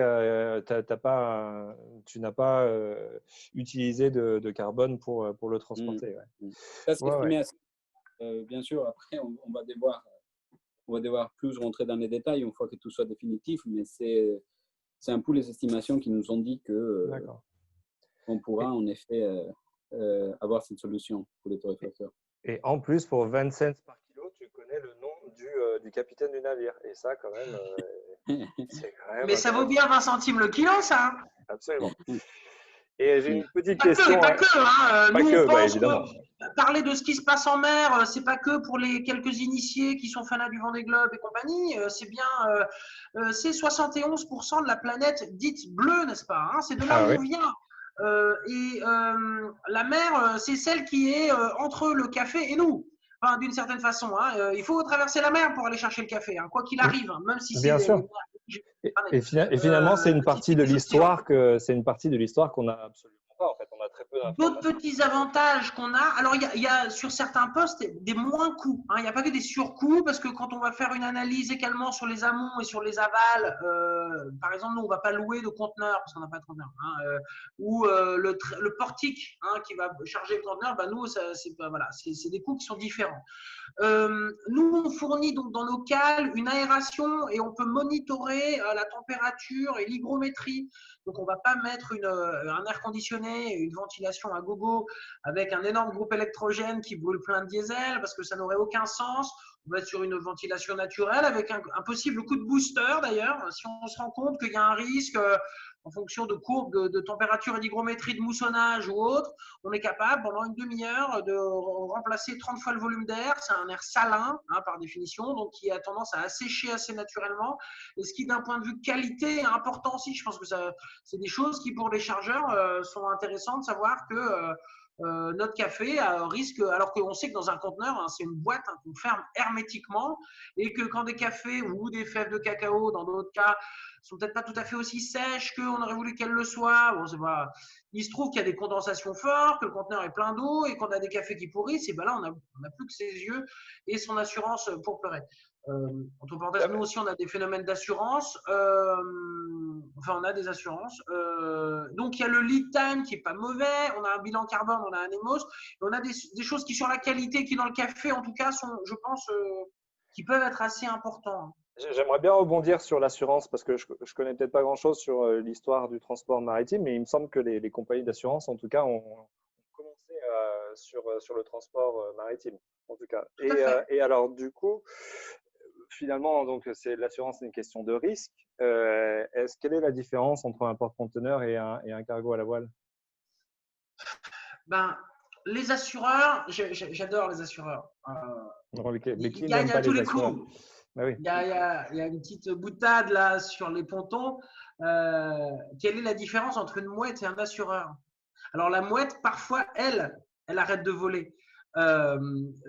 tu n'as pas utilisé de carbone pour le transporter. Ouais. Ça, c'est estimé assez. Bien sûr, après, on va devoir plus rentrer dans les détails une fois que tout soit définitif, mais c'est un peu les estimations qui nous ont dit qu'on pourra en effet avoir cette solution pour les torréfacteurs. Et en plus, pour 20 cents par kilo, tu connais le nom du capitaine du navire. Et ça, quand même, c'est quand même… Mais ça vaut bien 20 centimes le kilo, ça. Absolument. Et j'ai une petite question. Pas que, hein. Nous, on pense évidemment. Que parler de ce qui se passe en mer, c'est pas que pour les quelques initiés qui sont fanats du Vendée Globe et compagnie. C'est bien, c'est 71% de la planète dite bleue, n'est-ce pas, hein. C'est de là où on vient. La mer, c'est celle qui est entre le café et nous. Enfin, d'une certaine façon, hein. Il faut traverser la mer pour aller chercher le café, hein, quoi qu'il arrive, hein, même si c'est… Bien sûr. Et finalement, c'est une partie de l'histoire qu'on n'a absolument pas. En fait, on a très peu d'informations. D'autres petits avantages qu'on a. Alors, il y a sur certains postes des moins coûts. Hein. Il n'y a pas que des surcoûts, parce que quand on va faire une analyse également sur les amont et sur les avals, par exemple, nous, on ne va pas louer de conteneurs parce qu'on n'a pas de conteneurs. Hein, ou le portique, hein, qui va charger le conteneur, nous, c'est des coûts qui sont différents. Nous, on fournit donc dans nos cales une aération et on peut monitorer la température et l'hygrométrie. Donc, on ne va pas mettre un air conditionné et une ventilation ventilation à gogo avec un énorme groupe électrogène qui brûle plein de diesel parce que ça n'aurait aucun sens. On va être sur une ventilation naturelle avec un possible coup de booster d'ailleurs. Si on se rend compte qu'il y a un risque en fonction de courbes de température et d'hygrométrie, de moussonnage ou autre, on est capable pendant une demi-heure de remplacer 30 fois le volume d'air. C'est un air salin par définition, donc qui a tendance à assécher assez naturellement. Et ce qui d'un point de vue qualité est important aussi. Je pense que c'est des choses qui pour les chargeurs sont intéressantes de savoir que notre café risque, alors qu'on sait que dans un conteneur, c'est une boîte qu'on ferme hermétiquement et que quand des cafés ou des fèves de cacao, dans d'autres cas, sont peut-être pas tout à fait aussi sèches qu'on aurait voulu qu'elles le soient. Bon, c'est pas... Il se trouve qu'il y a des condensations fortes, que le conteneur est plein d'eau et qu'on a des cafés qui pourrissent, et ben là, on a plus que ses yeux et son assurance pour pleurer. Entre parenthèses, nous aussi, on a des phénomènes d'assurance. Enfin, on a des assurances. Donc, il y a le lead time qui est pas mauvais. On a un bilan carbone, on a un EMOS. Et on a des choses qui, sur la qualité, qui dans le café, en tout cas, sont, je pense, qui peuvent être assez importants. J'aimerais bien rebondir sur l'assurance parce que je connais peut-être pas grand-chose sur l'histoire du transport maritime, mais il me semble que les compagnies d'assurance, en tout cas, ont commencé sur le transport maritime, en tout cas. Tout à fait. Et alors, du coup, finalement, donc, l'assurance, c'est une question de risque. Quelle est la différence entre un porte-conteneur et un cargo à la voile? Ben, les assureurs, j'adore les assureurs. Mais qui Ils n'aime gagnent à pas tous les les assureurs? coups. Bah oui. Il y a une petite boutade là sur les pontons. Quelle est la différence entre une mouette et un assureur? Alors la mouette, parfois, elle arrête de voler. Euh,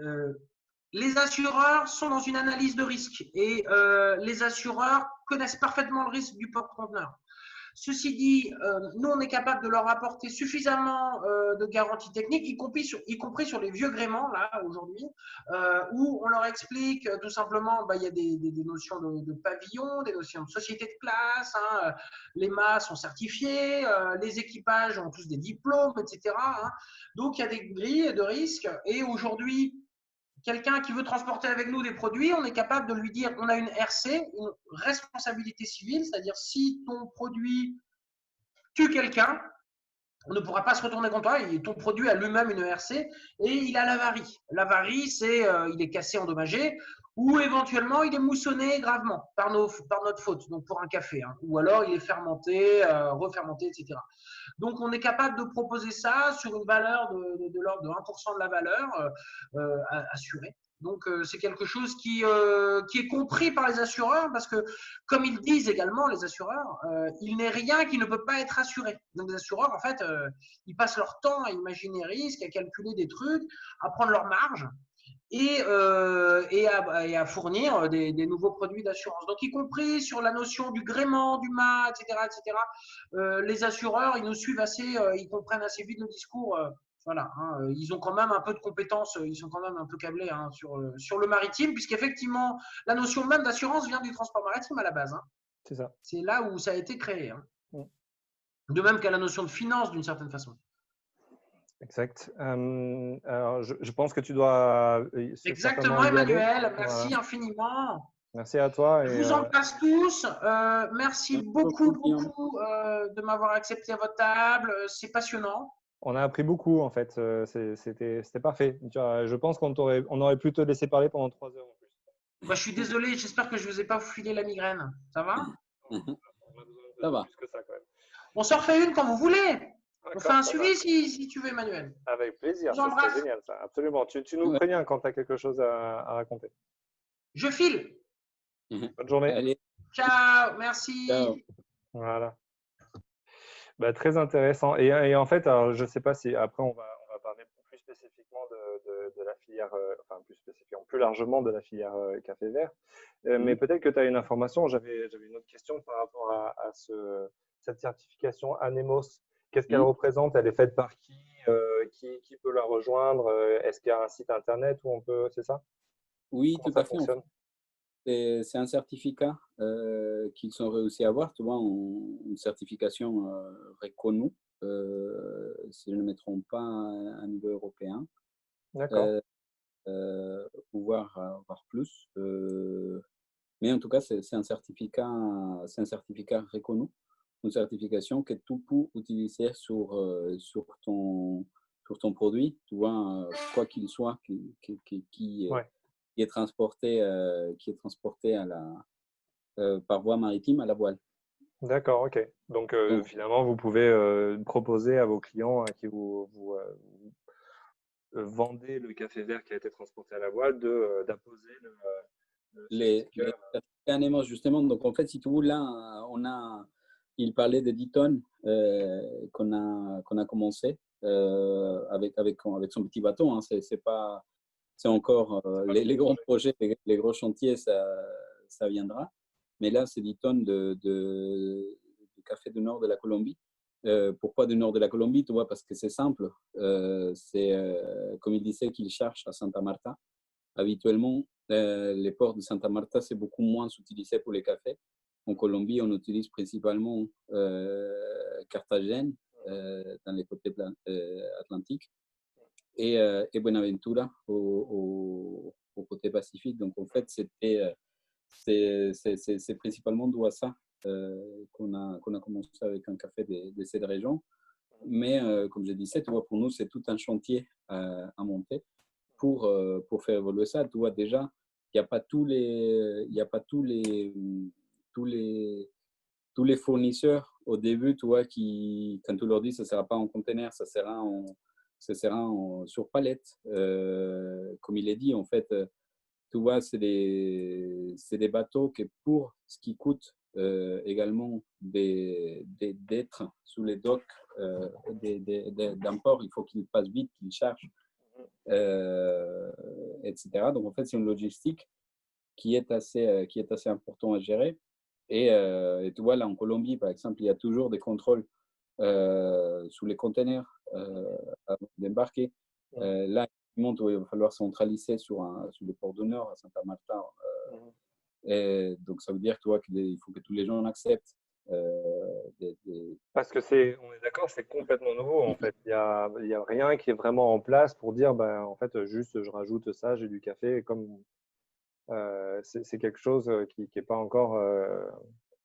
euh, les assureurs sont dans une analyse de risque et les assureurs connaissent parfaitement le risque du porte-conteneur. Ceci dit, nous, on est capable de leur apporter suffisamment de garanties techniques, y compris sur les vieux gréements, là, aujourd'hui, où on leur explique tout simplement, il y a des notions de pavillon, des notions de société de classe, les mâts sont certifiés, les équipages ont tous des diplômes, etc. Donc, il y a des grilles de risques. Et aujourd'hui, quelqu'un qui veut transporter avec nous des produits, on est capable de lui dire, on a une RC, une responsabilité civile, c'est-à-dire si ton produit tue quelqu'un, on ne pourra pas se retourner contre toi. Ton produit a lui-même une ERC et il a l'avarie. L'avarie, c'est il est cassé, endommagé, ou éventuellement il est moussonné gravement par notre faute, donc pour un café, ou alors il est fermenté, refermenté, etc. Donc on est capable de proposer ça sur une valeur de l'ordre de 1% de la valeur assurée. Donc c'est quelque chose qui est compris par les assureurs parce que, comme ils disent également les assureurs, il n'est rien qui ne peut pas être assuré. Donc les assureurs, en fait, ils passent leur temps à imaginer les risques, à calculer des trucs, à prendre leur marge et à fournir des nouveaux produits d'assurance. Donc, y compris sur la notion du gréement, du mât, etc., les assureurs, ils nous suivent assez, ils comprennent assez vite le discours. Voilà, ils ont quand même un peu de compétences, ils sont quand même un peu câblés sur le maritime, puisqu'effectivement, la notion même d'assurance vient du transport maritime à la base. C'est ça. C'est là où ça a été créé. De même qu'à la notion de finance, d'une certaine façon. Exact. Alors, je pense que tu dois Exactement, Emmanuel. Merci infiniment. Merci à toi. Je vous embrasse tous. Merci beaucoup de m'avoir accepté à votre table. C'est passionnant. On a appris beaucoup, en fait. C'était parfait. Je pense qu'on aurait pu te laisser parler pendant 3 heures en plus. Bah, je suis désolé. J'espère que je ne vous ai pas filé la migraine. Ça va? Ça va. Plus que ça, quand même. On s'en refait une quand vous voulez. On fait un suivi si tu veux, Emmanuel. Avec plaisir. C'est génial, ça. Absolument. Tu nous préviens quand tu as quelque chose à raconter. Je file. Bonne journée. Allez. Ciao. Merci. Ciao. Voilà. Bah, très intéressant. Et en fait, alors, je ne sais pas si après on va parler plus spécifiquement de la filière, enfin plus largement de la filière café vert. Mais peut-être que tu as une information. J'avais une autre question par rapport à cette certification ANEMOS. Qu'est-ce qu'elle représente? Elle est faite par qui? Qui peut la rejoindre? Est-ce qu'il y a un site internet où on peut, c'est ça? Oui, Comment tout à fait. fonctionne? C'est un certificat qu'ils ont réussi à avoir, tu vois, une certification reconnue, si je ne me trompe pas, à niveau européen. D'accord. Voire plus. Mais en tout cas, c'est un certificat reconnu. une certification que tu peux utiliser sur ton produit, tu vois, quoi qu'il soit, qui Ouais. est transporté, par voie maritime à la voile. D'accord, ok. Donc Donc, finalement, vous pouvez proposer à vos clients à qui vendez le café vert qui a été transporté à la voile d'apposer ce les sticker. certificats justement, donc en fait, si tu veux, là, il parlait de 10 tonnes qu'on a commencé avec son petit bateau. Hein, c'est encore C'est pas le les gros grands projet. projets, les gros chantiers, ça viendra. Mais là, c'est 10 tonnes de café du nord de la Colombie. Pourquoi du nord de la Colombie? Tu vois, parce que c'est simple. Comme il disait qu'il cherche à Santa Marta. Habituellement, les ports de Santa Marta, c'est beaucoup moins utilisé pour les cafés. En Colombie, on utilise principalement Carthagène, dans les côtés atlantiques, et Buenaventura au côté Pacifique. Donc, en fait, c'est principalement dû à ça qu'on a commencé avec un café de cette région. Mais comme je disais, tu vois, pour nous, c'est tout un chantier à monter pour faire évoluer ça. Tu vois, déjà, il n'y a pas tous les fournisseurs au début, tu vois, qui, quand tu leur dis, ça ne sera pas en conteneur, ça sera sur palette. Comme il est dit, en fait, tu vois, c'est des bateaux que pour ce qui coûte également d'être sous les docks d'un port, il faut qu'ils passent vite, qu'ils chargent, etc. Donc, en fait, c'est une logistique qui est assez important à gérer. Et tu vois, là, en Colombie, par exemple, il y a toujours des contrôles sous les containers avant d'embarquer. Là, il va falloir centraliser sur le port du Nord, à Santa Marta. Et donc, ça veut dire, tu vois, qu'il faut que tous les gens acceptent. Parce que on est d'accord, c'est complètement nouveau en fait. Il y a rien qui est vraiment en place pour dire, ben, en fait, juste je rajoute ça, j'ai du café. Comme c'est quelque chose qui n'est pas encore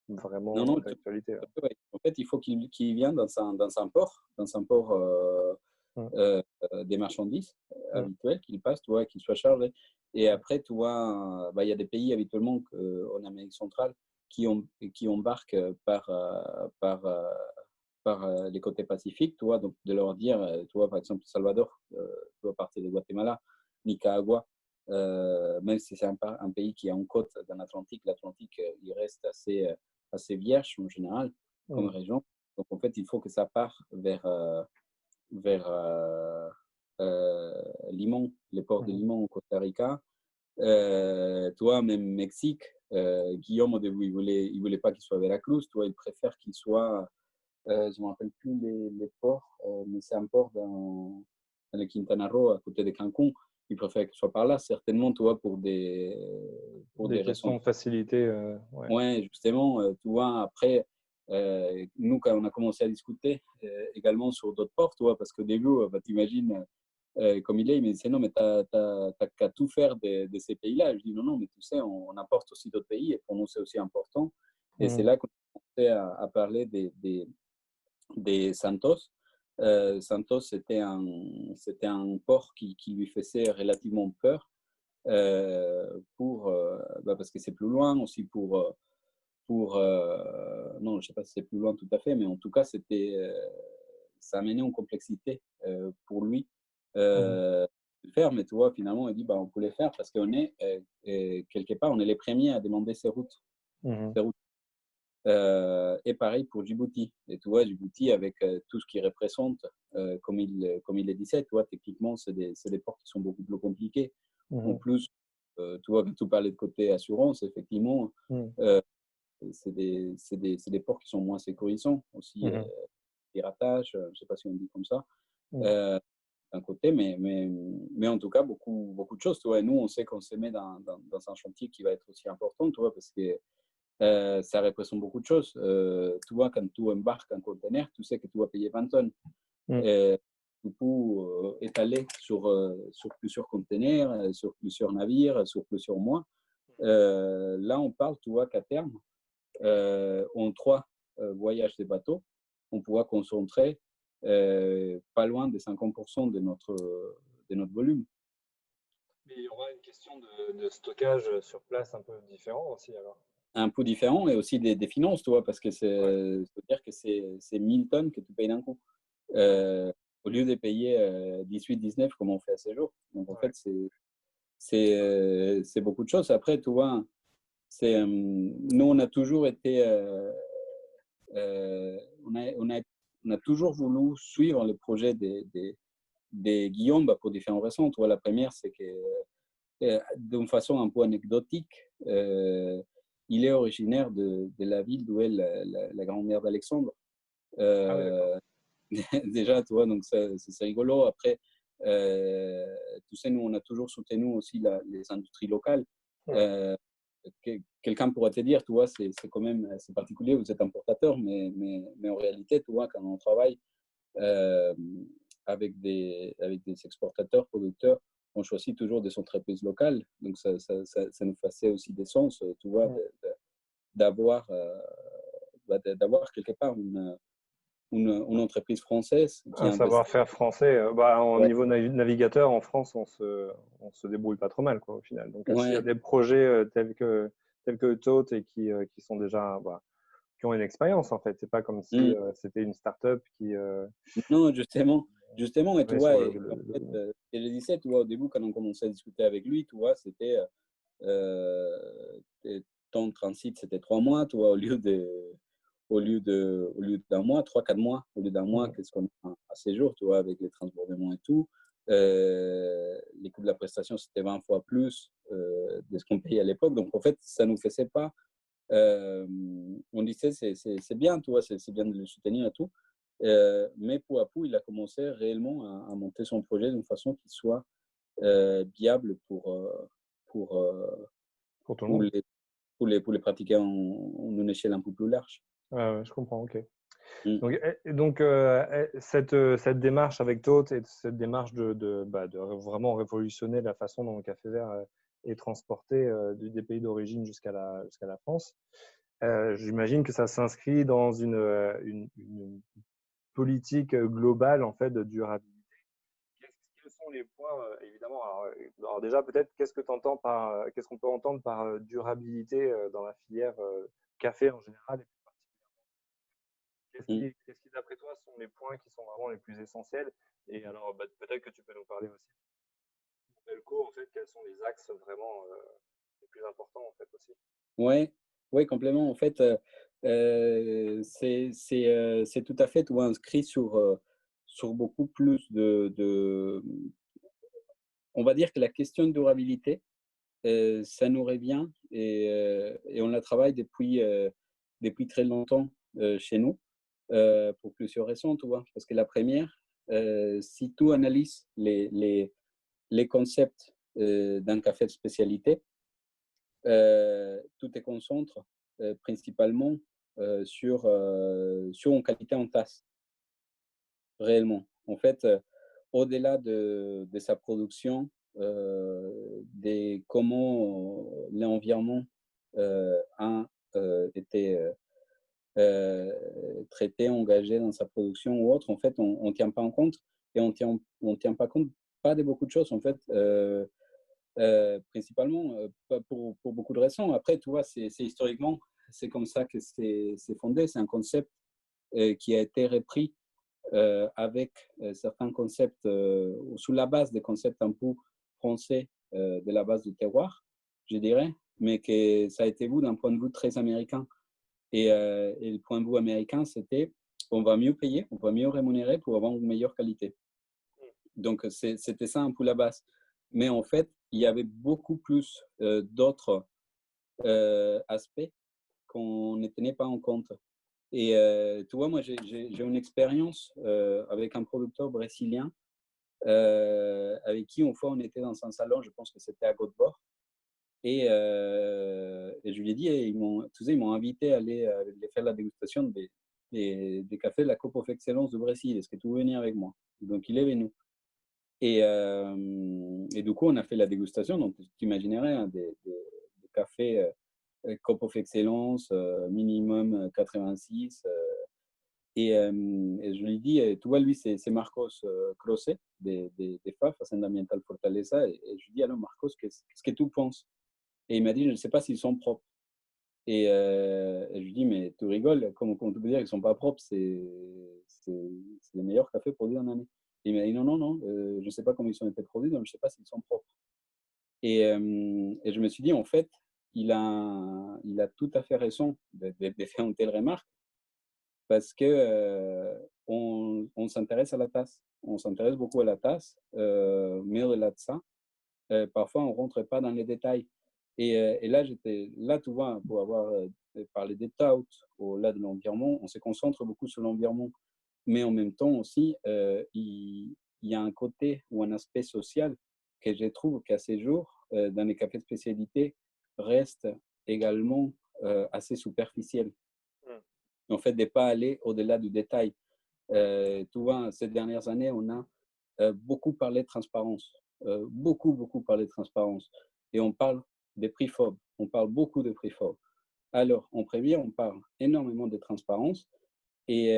Non, vraiment non, d'actualité. ouais. En fait, il faut qu'il vienne dans un port Mm. des marchandises Mm. habituelles, qu'il passe, tu vois, qu'il soit chargé. Et après, tu vois, bah, il y a des pays habituellement en Amérique centrale qui embarquent par les côtés pacifiques, tu vois, donc de leur dire, tu vois, par exemple, Salvador, tu vois, partir de Guatemala, Nicaragua, même si c'est un pays qui est en côte dans l'Atlantique, il reste assez vierge en général comme Mm. région. Donc en fait, il faut que ça parte vers Limon, les ports de Mhm. Limon au Costa Rica. Toi, même Mexique, Guillaume, au début, il voulait pas qu'il soit à Veracruz. Toi, il préfère qu'il soit, je ne me rappelle plus les ports, mais c'est un port dans le Quintana Roo, à côté de Cancun. Il préfère qu'il soit par là, certainement, toi, pour Des des raisons. questions de facilité, ouais. Ouais, justement, tu vois, après, nous, quand on a commencé à discuter également sur d'autres ports, tu vois, parce qu'au début, bah, t'imagines, comme il me disait, non, mais t'as qu'à tout faire de ces pays-là. Je dis, non, non, mais tu sais, on apporte aussi d'autres pays, et pour nous, c'est aussi important. Et c'est Mhm. là qu'on a commencé à parler des Santos. Santos, c'était un port qui lui faisait relativement peur, bah, parce que c'est plus loin aussi non, je ne sais pas si c'est plus loin tout à fait, mais en tout cas, ça amenait une complexité pour lui Mhm. de faire. Mais tu vois, finalement, il dit, bah, on peut les faire parce qu'on est, quelque part, on est les premiers à demander ces routes. Mhm. Ces routes. Et pareil pour Djibouti. Et tu vois, Djibouti, avec tout ce qu'il représente, comme il le disait, tu vois, techniquement, c'est des ports qui sont beaucoup plus compliqués. En Mhm. plus, tu vois, quand tu parlais de côté assurance, effectivement, Mhm. c'est des ports qui sont moins sécurisants aussi, Mhm. piratage, je ne sais pas si on dit comme ça, Mhm. euh, d'un côté, mais en tout cas, beaucoup, beaucoup de choses. Tu vois, et nous, on sait qu'on se met dans un chantier qui va être aussi important, tu vois, parce que ça représente beaucoup de choses. Tu vois, quand tu embarques un conteneur, tu sais que tu vas payer 20 tonnes. Mhm. Du coup, étalé sur plusieurs conteneurs, sur plusieurs navires, sur plusieurs mois. Là, on parle, tu vois, qu'à terme, en 3 voyage des bateaux, on pourra concentrer pas loin de 50% de notre volume. Mais il y aura une question de stockage sur place un peu différent aussi alors. Un peu différent et aussi des finances, tu vois, parce que Ouais. c'est-à-dire que c'est 1000 tonnes que tu payes d'un coup. Au lieu de payer 18, 19 comme on fait à ces jours. Donc en Ouais. fait, c'est beaucoup de choses. Après, tu vois, nous, on a toujours été, on a toujours voulu suivre les projets des Guillaume pour différentes raisons. Tu vois, la première, c'est que d'une façon un peu anecdotique, il est originaire de la ville d'où est la grand-mère d'Alexandre. Ah oui, d'accord. Déjà, tu vois, donc c'est rigolo. Après, tu sais, nous, on a toujours soutenu aussi les industries locales. Ouais. Quelqu'un pourrait te dire, tu vois, c'est quand même c'est particulier, vous êtes importateur, mais en réalité, tu vois, quand on travaille euh, avec des exportateurs, producteurs, on choisit toujours des entreprises locales. Donc, ça nous faisait aussi des sens, tu vois, Ouais. d'avoir quelque part une entreprise française qui Un investit. savoir-faire français. Bah, au Ouais, niveau navigateur, en France, on se débrouille pas trop mal, quoi, au final. Donc, s'il y a ouais. des projets tels que Tote et qui sont déjà, bah, qui ont une expérience, en fait. C'est pas comme si Mm. c'était une start-up qui Non, justement, et tu avait vois, sur et en fait, je le disais, tu vois, au début, quand on commençait à discuter avec lui, tu vois, c'était ton transit, c'était 3 mois, tu vois, au lieu d'un mois, 3, 4 mois, au lieu d'un mois, Mhm. qu'est-ce qu'on a à ces jours, tu vois, avec les transbordements et tout. Les coûts de la prestation, c'était 20 fois plus de ce qu'on payait à l'époque. Donc, en fait, ça ne nous faisait pas. On disait, c'est bien, tu vois, c'est bien de le soutenir et tout. Mais peu à peu, il a commencé réellement à monter son projet d'une façon qui soit viable pour, Pour tout le pour, monde. les, pour les pratiquer en une échelle un peu plus large. Ouais, ouais, je comprends, ok. Mm. Donc, cette démarche avec Tote et cette démarche de vraiment révolutionner la façon dont le café vert est transporté des pays d'origine jusqu'à la France, j'imagine que ça s'inscrit dans une politique globale en fait de durabilité. Quels sont les points, évidemment, alors déjà peut-être qu'est-ce qu'on peut entendre par durabilité dans la filière café en général et plus particulièrement. Mm. Qu'est-ce qui, d'après toi, sont les points qui sont vraiment les plus essentiels? Et alors, bah, peut-être que tu peux nous parler aussi pour Belco, en fait, quels sont les axes vraiment les plus importants, en fait, aussi. Ouais, ouais, complètement. En fait, c'est tout à fait, tu vois, inscrit sur beaucoup plus on va dire que la question de durabilité, ça nous revient et on la travaille depuis très longtemps chez nous pour plusieurs raisons, tu vois. Parce que la première, si tu analyses les concepts d'un café de spécialité, tout est concentre principalement sur une qualité en tasse, réellement. En fait, au-delà de sa production, de comment l'environnement a été traité, engagé dans sa production ou autre, en fait, on ne tient pas en compte et on tient pas compte pas de beaucoup de choses, en fait. Principalement pour beaucoup de raisons. Après, tu vois, c'est historiquement, c'est comme ça que c'est fondé. C'est un concept qui a été repris avec certains concepts, sous la base des concepts un peu français de la base du terroir, je dirais, mais que ça a été vu d'un point de vue très américain. Et le point de vue américain, c'était on va mieux payer, on va mieux rémunérer pour avoir une meilleure qualité. Donc, c'était ça un peu la base. Mais en fait, il y avait beaucoup plus d'autres aspects qu'on ne tenait pas en compte. Et tu vois, moi, j'ai une expérience avec un producteur brésilien avec qui, une fois, on était dans un salon, je pense que c'était à Göteborg. Et je lui ai dit, tu sais, ils m'ont invité à aller faire la dégustation des cafés de la Coupe of Excellence du Brésil. Est-ce que tu veux venir avec moi? Donc, il est venu. Et du coup, on a fait la dégustation. Donc, tu imaginerais hein, des cafés Cup of Excellence, minimum 86. Et je lui dis, tu vois, lui, c'est Marcos Croce des FAF, Hacienda Ambiental Fortaleza. Et je lui dis, alors Marcos, qu'est-ce que tu penses? Et il m'a dit, je ne sais pas s'ils sont propres. Et je lui dis, mais tu rigoles, comment tu peux dire qu'ils ne sont pas propres? C'est les meilleurs cafés produits en année. Et il m'a dit, non, je ne sais pas comment ils ont été produits, donc je ne sais pas s'ils sont propres. Et je me suis dit, en fait, il a tout à fait raison de faire une telle remarque, parce que on s'intéresse à la tasse. On s'intéresse beaucoup à la tasse, mais au-delà de ça, parfois on ne rentre pas dans les détails. Et là, tu vois, pour avoir parlé des touts au-delà de l'environnement, on se concentre beaucoup sur l'environnement. Mais en même temps aussi, il y a un côté ou un aspect social que je trouve qu'à ces jours, dans les cafés de spécialité, reste également assez superficiel. En fait, de ne pas aller au-delà du détail. Tu vois, ces dernières années, on a beaucoup parlé de transparence. Beaucoup parlé de transparence. Et on parle des prix FOB. On parle beaucoup de prix FOB. Alors, en premier, on parle énormément de transparence. Et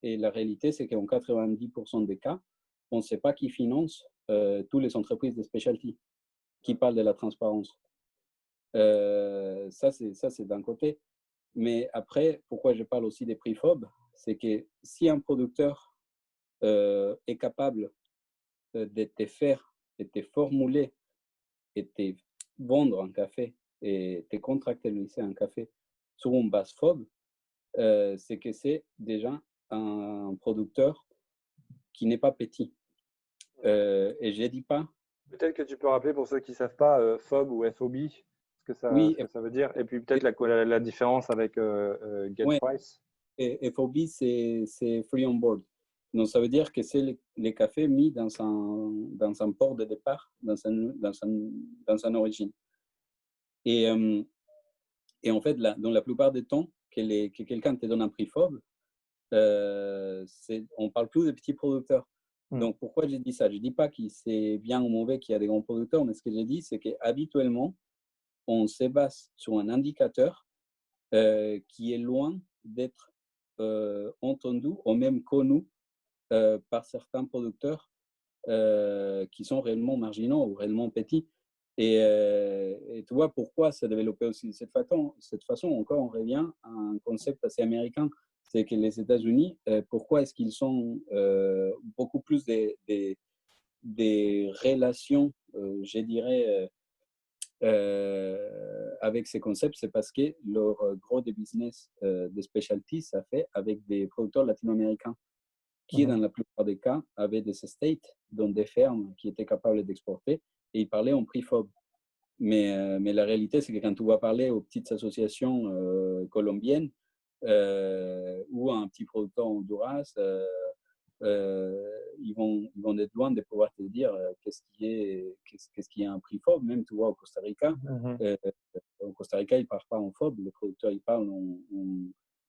la réalité, c'est qu'en 90% des cas, on ne sait pas qui finance toutes les entreprises de specialty qui parlent de la transparence. Ça, c'est d'un côté. Mais après, pourquoi je parle aussi des prix FOB, c'est que si un producteur est capable de te faire, de te formuler et de te vendre un café et de contractualiser un café sur une base FOB, c'est que c'est déjà un producteur qui n'est pas petit. Et je ne dis pas. Peut-être que tu peux rappeler pour ceux qui ne savent pas FOB ou FOB, Oui, ce que ça veut dire, et puis peut-être la différence avec Get ouais, Price. et FOB, c'est Free On Board. Donc, ça veut dire que c'est les cafés mis dans un port de départ, dans un origine. Et en fait, dans la plupart des temps, que quelqu'un te donne un prix FOB, on ne parle plus de petits producteurs. Donc, pourquoi j'ai dit ça? Je ne dis pas que c'est bien ou mauvais qu'il y a des grands producteurs, mais ce que j'ai dit, c'est qu'habituellement, on se base sur un indicateur qui est loin d'être entendu ou même connu par certains producteurs qui sont réellement marginaux ou réellement petits. Et tu vois pourquoi ça a développé aussi de cette façon. Encore, on revient à un concept assez américain. C'est que les États-Unis, pourquoi est-ce qu'ils sont beaucoup plus des relations, je dirais, avec ces concepts, c'est parce que leur gros de business de specialty, ça fait avec des producteurs latino-américains qui, dans la plupart des cas, avaient des estates, donc des fermes qui étaient capables d'exporter, et ils parlaient en prix FOB. Mais la réalité, c'est que quand tu vas parler aux petites associations colombiennes ou à un petit producteur en Honduras, ils vont être loin de pouvoir te dire qu'est-ce qui est un prix FOB. Même, tu vois, au Costa Rica, ils ne parlent pas en FOB, les producteurs, ils parlent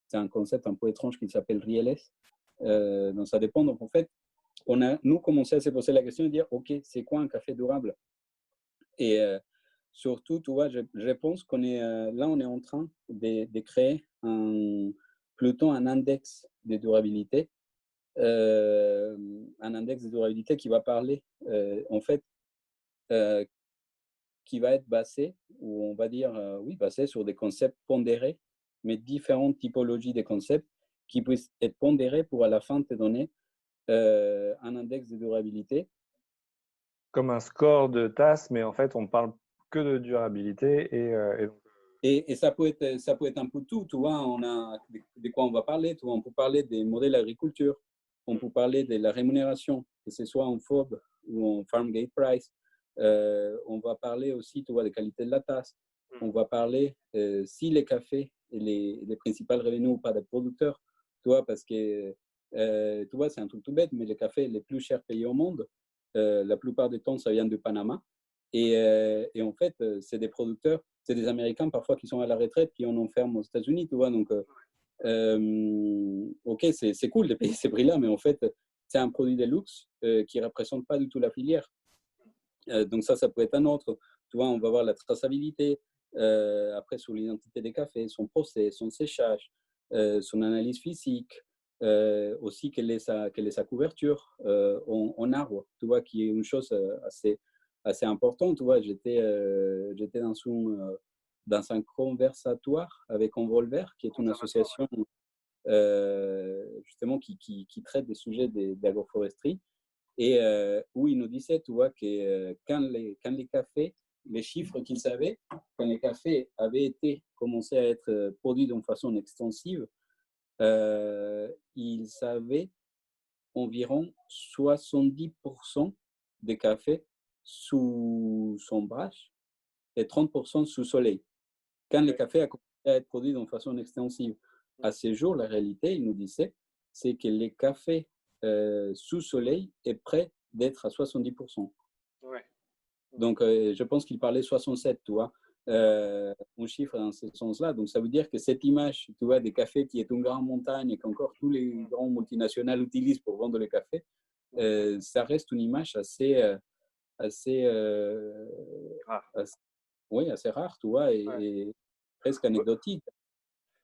c'est un concept un peu étrange qui s'appelle RIELES. Donc, ça dépend. Donc, en fait, on a, nous, commencé à se poser la question de dire, OK, c'est quoi un café durable? Et surtout, tu vois, je pense qu'on est là, on est en train de créer plutôt un index de durabilité. Un index de durabilité qui va parler, en fait, qui va être basé, ou on va dire, oui, basé sur des concepts pondérés, mais différentes typologies de concepts qui puissent être pondérés pour à la fin te donner un index de durabilité. Comme un score de tasse, mais en fait, on parle que de durabilité. Et ça peut être un peu tout, tu vois, on a de quoi on va parler, tu vois, on peut parler des modèles d'agriculture, on peut parler de la rémunération, que ce soit en FOB ou en Farm Gate Price. On va parler aussi, tu vois, de qualité de la tasse. On va parler si les cafés et les principales revenus ou pas des producteurs, tu vois, parce que, tu vois, c'est un truc tout bête, mais les cafés les plus chers payés au monde, la plupart du temps, ça vient de Panama. Et en fait, c'est des producteurs, c'est des Américains parfois qui sont à la retraite, qui en enferment aux États-Unis, tu vois. Donc, OK, c'est cool de payer ces prix-là, mais en fait, c'est un produit de luxe qui ne représente pas du tout la filière. Donc ça peut être un autre. Tu vois, on va voir la traçabilité, après sur l'identité des cafés, son procès, son séchage, son analyse physique, aussi quelle est sa couverture en arbre, tu vois, qui est une chose assez importante. Tu vois, j'étais dans un conversatoire avec Envolver, qui est une association justement qui traite des sujets d'agroforesterie, et où il nous disait, tu vois, que quand les cafés, les chiffres qu'ils avaient, quand les cafés avaient été commencé à être produits d'une façon extensive, ils avaient environ 70% des cafés sous sombrage et 30% sous soleil. Quand les cafés a commencé à être produits d'une façon extensive, à ces jours, la réalité, il nous disait, c'est que les cafés sous soleil est prêt d'être à 70%. Ouais. Donc, je pense qu'il parlait 67, tu vois. Un chiffre dans ce sens-là. Donc, ça veut dire que cette image, tu vois, des cafés qui est une grande montagne et qu'encore tous les grands multinationales utilisent pour vendre les cafés, ça reste une image assez, Rare. oui, assez rare, tu vois, et presque anecdotique.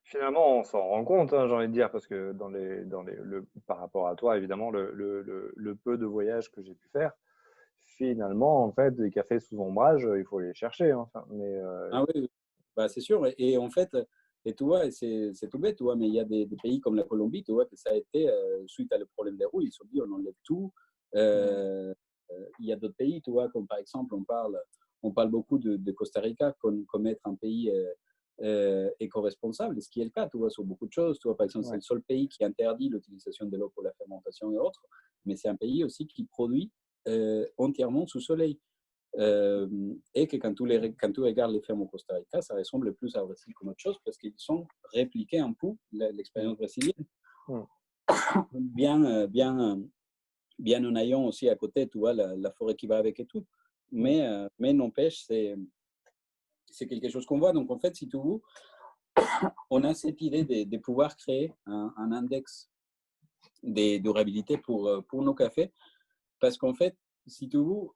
Finalement, on s'en rend compte, hein, j'ai envie de dire, parce que par rapport à toi, évidemment, le peu de voyages que j'ai pu faire, finalement, en fait, des cafés sous ombrage, il faut les chercher. Hein, enfin, mais Ah oui, bah, c'est sûr. Et en fait, et tu vois, c'est tout bête, tu vois, mais il y a des pays comme la Colombie, tu vois, que ça a été, suite à le problème des roues, ils se sont dit, on enlève tout. Il y a d'autres pays, tu vois, comme par exemple, on parle beaucoup de Costa Rica comme être un pays éco-responsable, ce qui est le cas, tu vois, sur beaucoup de choses. Tu vois, par exemple, c'est le seul pays qui interdit l'utilisation de l'eau pour la fermentation et autres, mais c'est un pays aussi qui produit entièrement sous soleil. Et que quand tu regardes les fermes au Costa Rica, ça ressemble plus à Brésil qu'une autre chose parce qu'ils sont répliqués un peu l'expérience brésilienne. Bien en ayant aussi à côté, tu vois, la forêt qui va avec et tout. Mais n'empêche, c'est quelque chose qu'on voit. Donc, en fait, si tu veux, on a cette idée de pouvoir créer un index de durabilité pour nos cafés parce qu'en fait, si tu veux,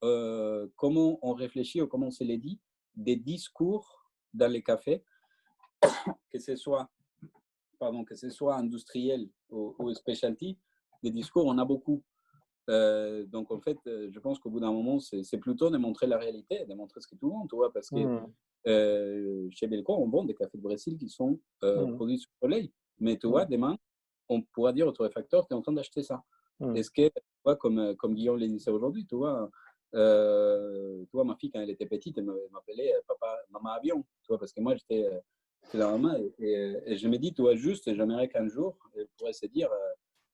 comment on réfléchit ou comment on se les dit, des discours dans les cafés, que ce soit industriel ou specialty, des discours, on a beaucoup. Donc, en fait, je pense qu'au bout d'un moment, c'est plutôt de montrer la réalité, de montrer ce que tout le monde, tu vois, parce que chez Belco, on vend des cafés de Brésil qui sont produits sur le soleil. Mais tu vois, demain, on pourra dire au torréfacteur, tu es en train d'acheter ça. Est-ce que, tu vois, comme Guillaume le disait aujourd'hui, tu vois, ma fille, quand elle était petite, elle m'appelait papa, maman avion, tu vois, parce que moi, j'étais la maman, et je me dis, tu vois, juste, j'aimerais qu'un jour, elle pourrait se dire,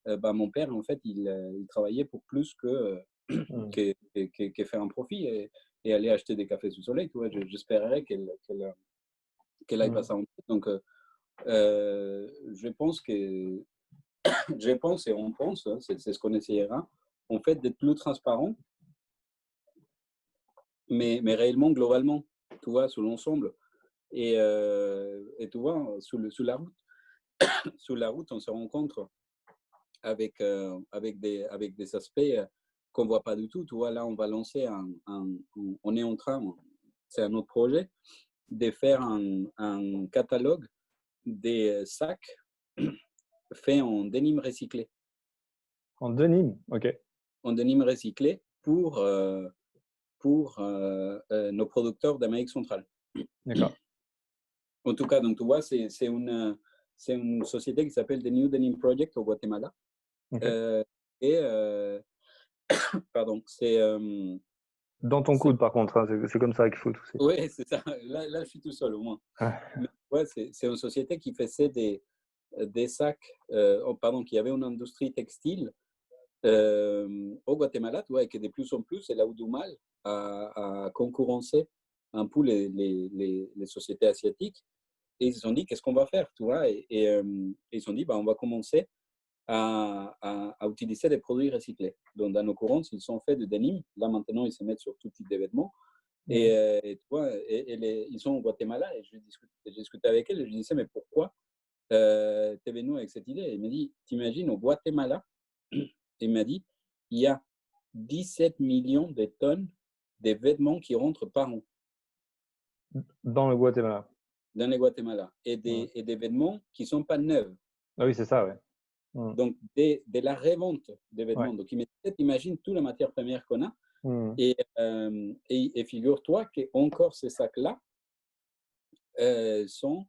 bah, mon père, en fait, il travaillait pour plus que faire un profit et aller acheter des cafés sous soleil, tu vois, j'espérais qu'elle aille pas ça en tête. Donc, je pense et on pense, hein, c'est ce qu'on essayera, en fait, d'être plus transparent, mais réellement, globalement, tu vois, sur l'ensemble. Et tu vois, sous la route, on se rencontre avec des aspects qu'on ne voit pas du tout. Tu vois, là, on va lancer on est en train, c'est un autre projet, de faire un catalogue des sacs faits en denim recyclé. En denim, ok. En denim recyclé pour nos producteurs d'Amérique centrale. D'accord. En tout cas, donc tu vois, c'est une société qui s'appelle The New Denim Project au Guatemala. Okay. Pardon, c'est... Dans ton coude, par contre, hein, c'est comme ça qu'il faut tousser. Oui, c'est ça. Là, je suis tout seul, au moins. Mais, ouais, c'est une société qui faisait des sacs, qui avait une industrie textile au Guatemala, tu vois, et qui de plus en plus, elle a eu du mal à concurrencer un peu les sociétés asiatiques. Et ils se sont dit, qu'est-ce qu'on va faire, tu vois, et ils se sont dit, bah, on va commencer à utiliser des produits recyclés. Donc, dans nos courants, ils sont faits de denim. Là, maintenant, ils se mettent sur tout type de vêtements. Et tu vois, ils sont au Guatemala et j'ai discuté avec elle et je lui disais, mais pourquoi tu es venu avec cette idée? Il m'a dit, t'imagines, au Guatemala, il m'a dit, il y a 17 millions de tonnes de vêtements qui rentrent par an. Dans le Guatemala. dans le Guatemala, et Mm. des vêtements qui ne sont pas neufs. Ah oui, c'est ça, ouais. Mm. Donc, de la revente des vêtements. Ouais. Donc, imagine toute la matière première qu'on a. Mm. Et figure-toi qu'encore ces sacs-là sont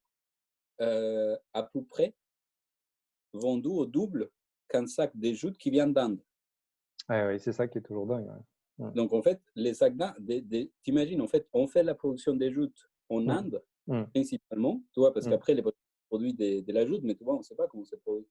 à peu près vendus au double qu'un sac de jute qui vient d'Inde. Ouais, ouais, c'est ça qui est toujours dingue. Ouais. Mm. Donc, en fait, les sacs-là, t'imagines, en fait, on fait la production des jutes en Mm. Inde, Mm. principalement, tu vois, parce Mm. qu'après, les produits de la jute, mais tu vois, on ne sait pas comment c'est produit.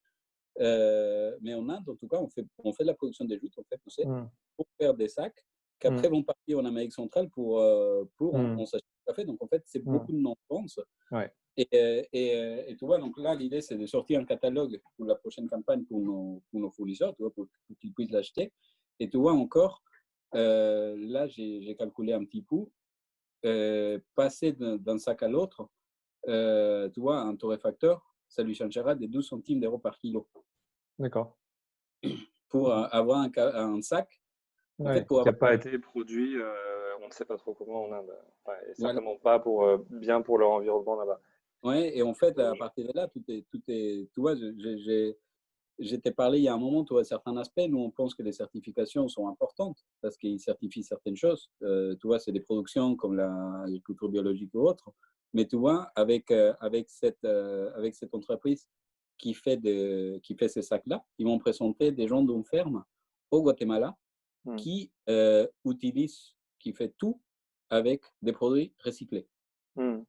Mais en Inde, en tout cas, on fait de la production des jutes, en fait, tu sais, Mm. pour faire des sacs qu'après vont partir en Amérique centrale pour Mm. on s'achète du café. Donc, en fait, c'est Mm. beaucoup de non-France. Ouais. Et tu vois, donc là, l'idée, c'est de sortir un catalogue pour la prochaine campagne pour nos fournisseurs, tu vois, pour qu'ils puissent l'acheter. Et tu vois, encore, là, j'ai calculé un petit peu, passer d'un sac à l'autre, tu vois, un torréfacteur, ça lui changera des 12 centimes d'euros par kilo. D'accord. Pour avoir un sac, en fait, Ouais. pour Qui n'a avoir, pas été produit, on ne sait pas trop comment en Inde. Ouais, et voilà. certainement pas pour, bien pour leur environnement là-bas. Ouais, et en fait, à partir de là, tu vois, je t'ai parlé il y a un moment, tu vois, certains aspects, nous, on pense que les certifications sont importantes parce qu'ils certifient certaines choses. Tu vois, c'est des productions comme l'agriculture biologique ou autre. Mais tu vois, avec cette entreprise qui fait ces sacs-là, ils vont présenter des gens d'une ferme au Guatemala Mm. qui qui fait tout avec des produits recyclés. Mm.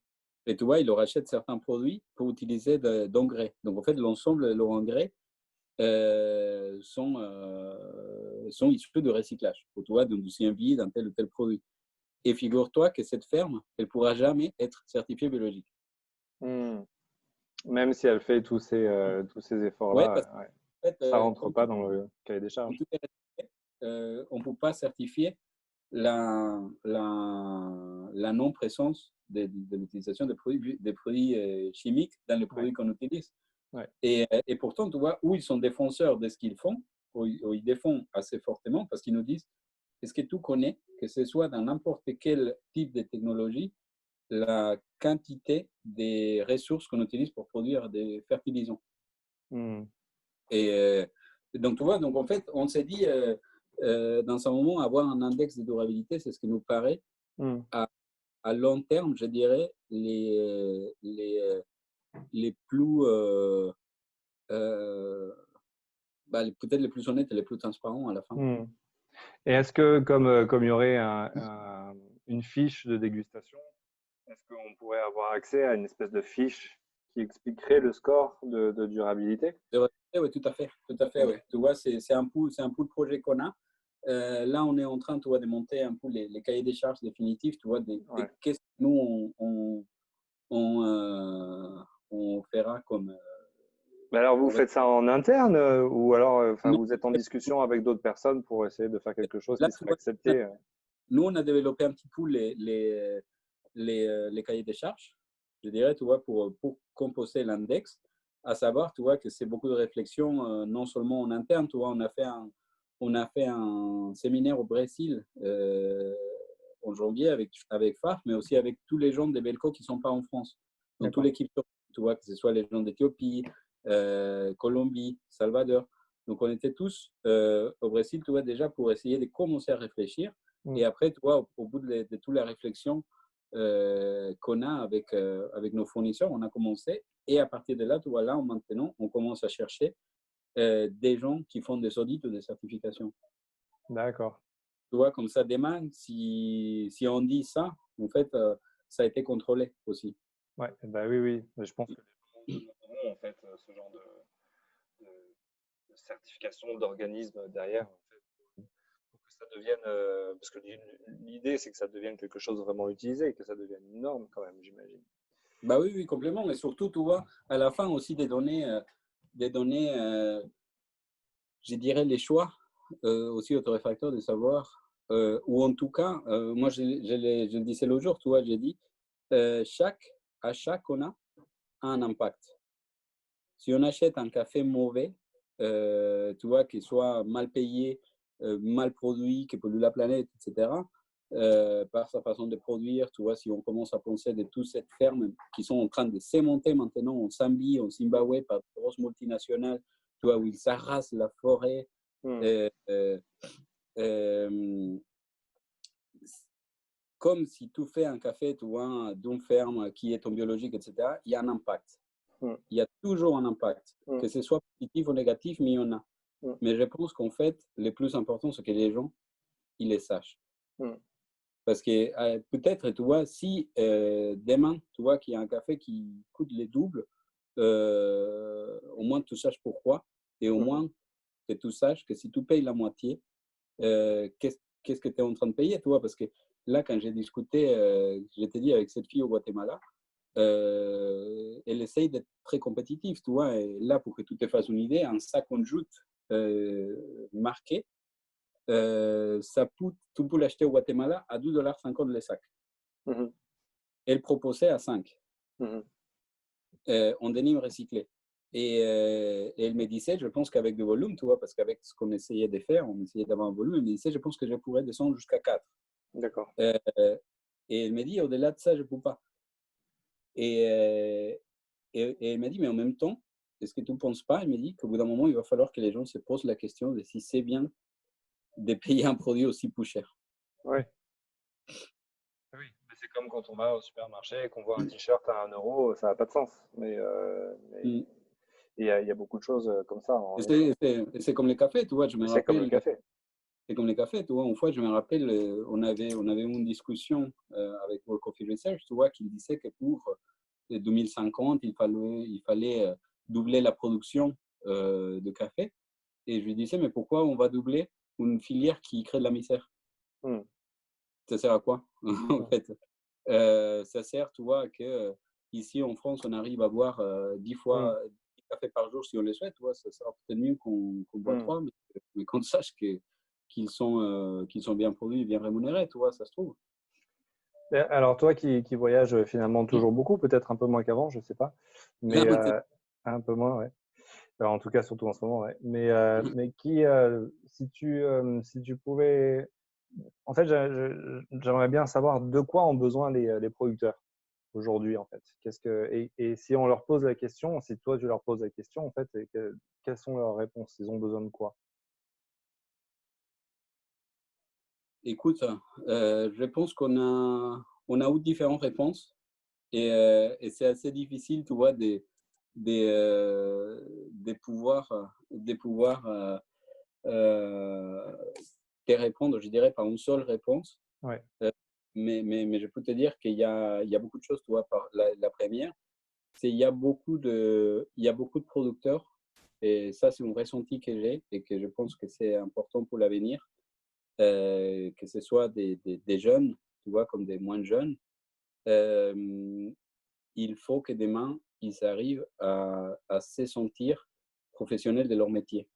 Et tu vois, ils leur achètent certains produits pour utiliser d'engrais. Donc, en fait, l'ensemble de leurs engrais sont issus de recyclage, pour toi, d'un vie d'un tel ou tel produit. Et figure-toi que cette ferme, elle ne pourra jamais être certifiée biologique. Mm. Même si elle fait tous ces Ouais, parce efforts-là, ouais. qu'en fait, Ça rentre comme pas dans le cahier des tout charges. est recyclé, on ne peut pas certifier la non-présence de l'utilisation des produits chimiques dans les Ouais. produits qu'on utilise. Ouais. Et pourtant, tu vois, où ils sont défenseurs de ce qu'ils font, où ils défendent assez fortement, parce qu'ils nous disent, est-ce que tu connais, que ce soit dans n'importe quel type de technologie, la quantité des ressources qu'on utilise pour produire des fertilisants? Mm. Et donc, tu vois, donc en fait, on s'est dit, dans un moment, avoir un index de durabilité, c'est ce qui nous paraît, Mm. à long terme, je dirais, les plus, peut-être les plus honnêtes et les plus transparents à la fin. Mm. Et est-ce que, comme il y aurait une fiche de dégustation, est-ce qu'on pourrait avoir accès à une espèce de fiche qui expliquerait le score de durabilité? Oui, tout à fait. Tout à fait, ouais. Tu vois, c'est un peu de projet qu'on a. Là, on est en train, tu vois, de monter un peu les cahiers des charges définitifs, tu vois, Ouais. qu'est-ce que nous, on fera comme… Mais alors, vous faites ça en interne ou alors Non, vous êtes en discussion avec d'autres personnes pour essayer de faire quelque chose là, qui tu serait vois, accepté? nous, on a développé un petit peu les cahiers des charges, je dirais, tu vois, pour composer l'index, à savoir, tu vois, que c'est beaucoup de réflexion, non seulement en interne, tu vois, on a fait un séminaire au Brésil en janvier avec FARC, mais aussi avec tous les gens des Belco qui ne sont pas en France. Donc, toute l'équipe, tu vois, que ce soit les gens d'Éthiopie, Colombie, Salvador. Donc, on était tous au Brésil, tu vois, déjà pour essayer de commencer à réfléchir. Et après, tu vois, au bout de toute la réflexion qu'on a avec nos fournisseurs, on a commencé. Et à partir de là, tu vois, là, maintenant, on commence à chercher des gens qui font des audits ou des certifications. D'accord. Tu vois, comme ça, demain, si on dit ça, en fait, ça a été contrôlé aussi. Ouais, bah oui, oui. Mais je pense que les gens demanderont en fait ce genre de certification d'organisme derrière, en fait, pour que ça devienne, parce que l'idée c'est que ça devienne quelque chose de vraiment utilisé, que ça devienne une norme quand même, j'imagine. Bah oui, oui, complètement. Mais surtout, tu vois, à la fin aussi des données, je dirais les choix aussi au torréfacteur de savoir, ou en tout cas, moi je le disais l'autre jour, tu vois, j'ai dit, chaque achat qu'on a un impact. Si on achète un café mauvais, tu vois, qui soit mal payé, mal produit, qui pollue la planète, etc., par sa façon de produire. Tu vois, si on commence à penser de toutes ces fermes qui sont en train de s'émonter maintenant en Zambie, en Zimbabwe, par de grosses multinationales, tu vois, où ils s'arrasent la forêt. Euh, euh, euh, Comme si tu fais un café, tu vois, d'une ferme qui est en biologique, etc., il y a un impact. Il y a toujours un impact, que ce soit positif ou négatif, mais il y en a. Mais je pense qu'en fait, le plus important, c'est que les gens, ils les sachent. Parce que peut-être, tu vois, si demain, tu vois qu'il y a un café qui coûte le double, au moins tu saches pourquoi, et au moins que tu saches que si tu payes la moitié, qu'est-ce que tu es en train de payer, tu vois, parce que là, quand j'ai discuté, je t'ai dit, avec cette fille au Guatemala, elle essaye d'être très compétitive, tu vois, et là, pour que tu te fasses une idée, un sac en jute marqué, tu peux l'acheter au Guatemala à 2,50 $ le sac. Elle proposait à 5 en denim recyclé. Et elle me disait, je pense qu'avec du volume, tu vois, parce qu'avec ce qu'on essayait de faire, on essayait d'avoir un volume, elle me disait, je pense que je pourrais descendre jusqu'à 4. D'accord. Et elle me dit, au-delà de ça, je ne peux pas. Et elle m'a dit, mais en même temps, est-ce que tu ne penses pas? Elle me dit qu'au bout d'un moment, il va falloir que les gens se posent la question de si c'est bien de payer un produit aussi peu cher. Oui. Oui, mais c'est comme quand on va au supermarché et qu'on voit un t-shirt à 1 euro, ça n'a pas de sens. Mais il y a beaucoup de choses comme ça. Et c'est comme les cafés, tu vois, je me C'est comme le rappelle. café. C'est comme les cafés, tu vois. Une fois, je me rappelle, on avait eu une discussion avec World Coffee Research, tu vois, qui disait que pour 2050, il fallait doubler la production de café. Et je lui disais, mais pourquoi on va doubler une filière qui crée de la misère? Ça sert à quoi, en fait? Ça sert, tu vois, que ici en France, on arrive à boire 10 fois 10 cafés par jour si on le souhaite, tu vois. Ça sera peut-être mieux qu'on boit 3, mais qu'on sache qu'ils sont bien produits et bien rémunérés, tu vois, ça se trouve. Alors toi qui voyages finalement toujours beaucoup, peut-être un peu moins qu'avant, je ne sais pas, mais un peu moins, ouais. Alors, en tout cas, surtout en ce moment, ouais. Mais si tu pouvais, en fait, j'aimerais bien savoir de quoi ont besoin les producteurs aujourd'hui, en fait. Et si on leur pose la question, si toi tu leur poses la question, en fait, quelles sont leurs réponses? Ils ont besoin de quoi? Écoute, je pense on a eu différentes réponses et c'est assez difficile, tu vois, de pouvoir euh, te répondre, je dirais, par une seule réponse. Ouais. Mais je peux te dire qu'il y a beaucoup de choses, tu vois. La première, c'est il y a beaucoup de producteurs, et ça, c'est un ressenti que j'ai et que je pense que c'est important pour l'avenir, que ce soit des jeunes, tu vois, comme des moins jeunes. Il faut que demain, ils arrivent à se sentir professionnels de leur métier.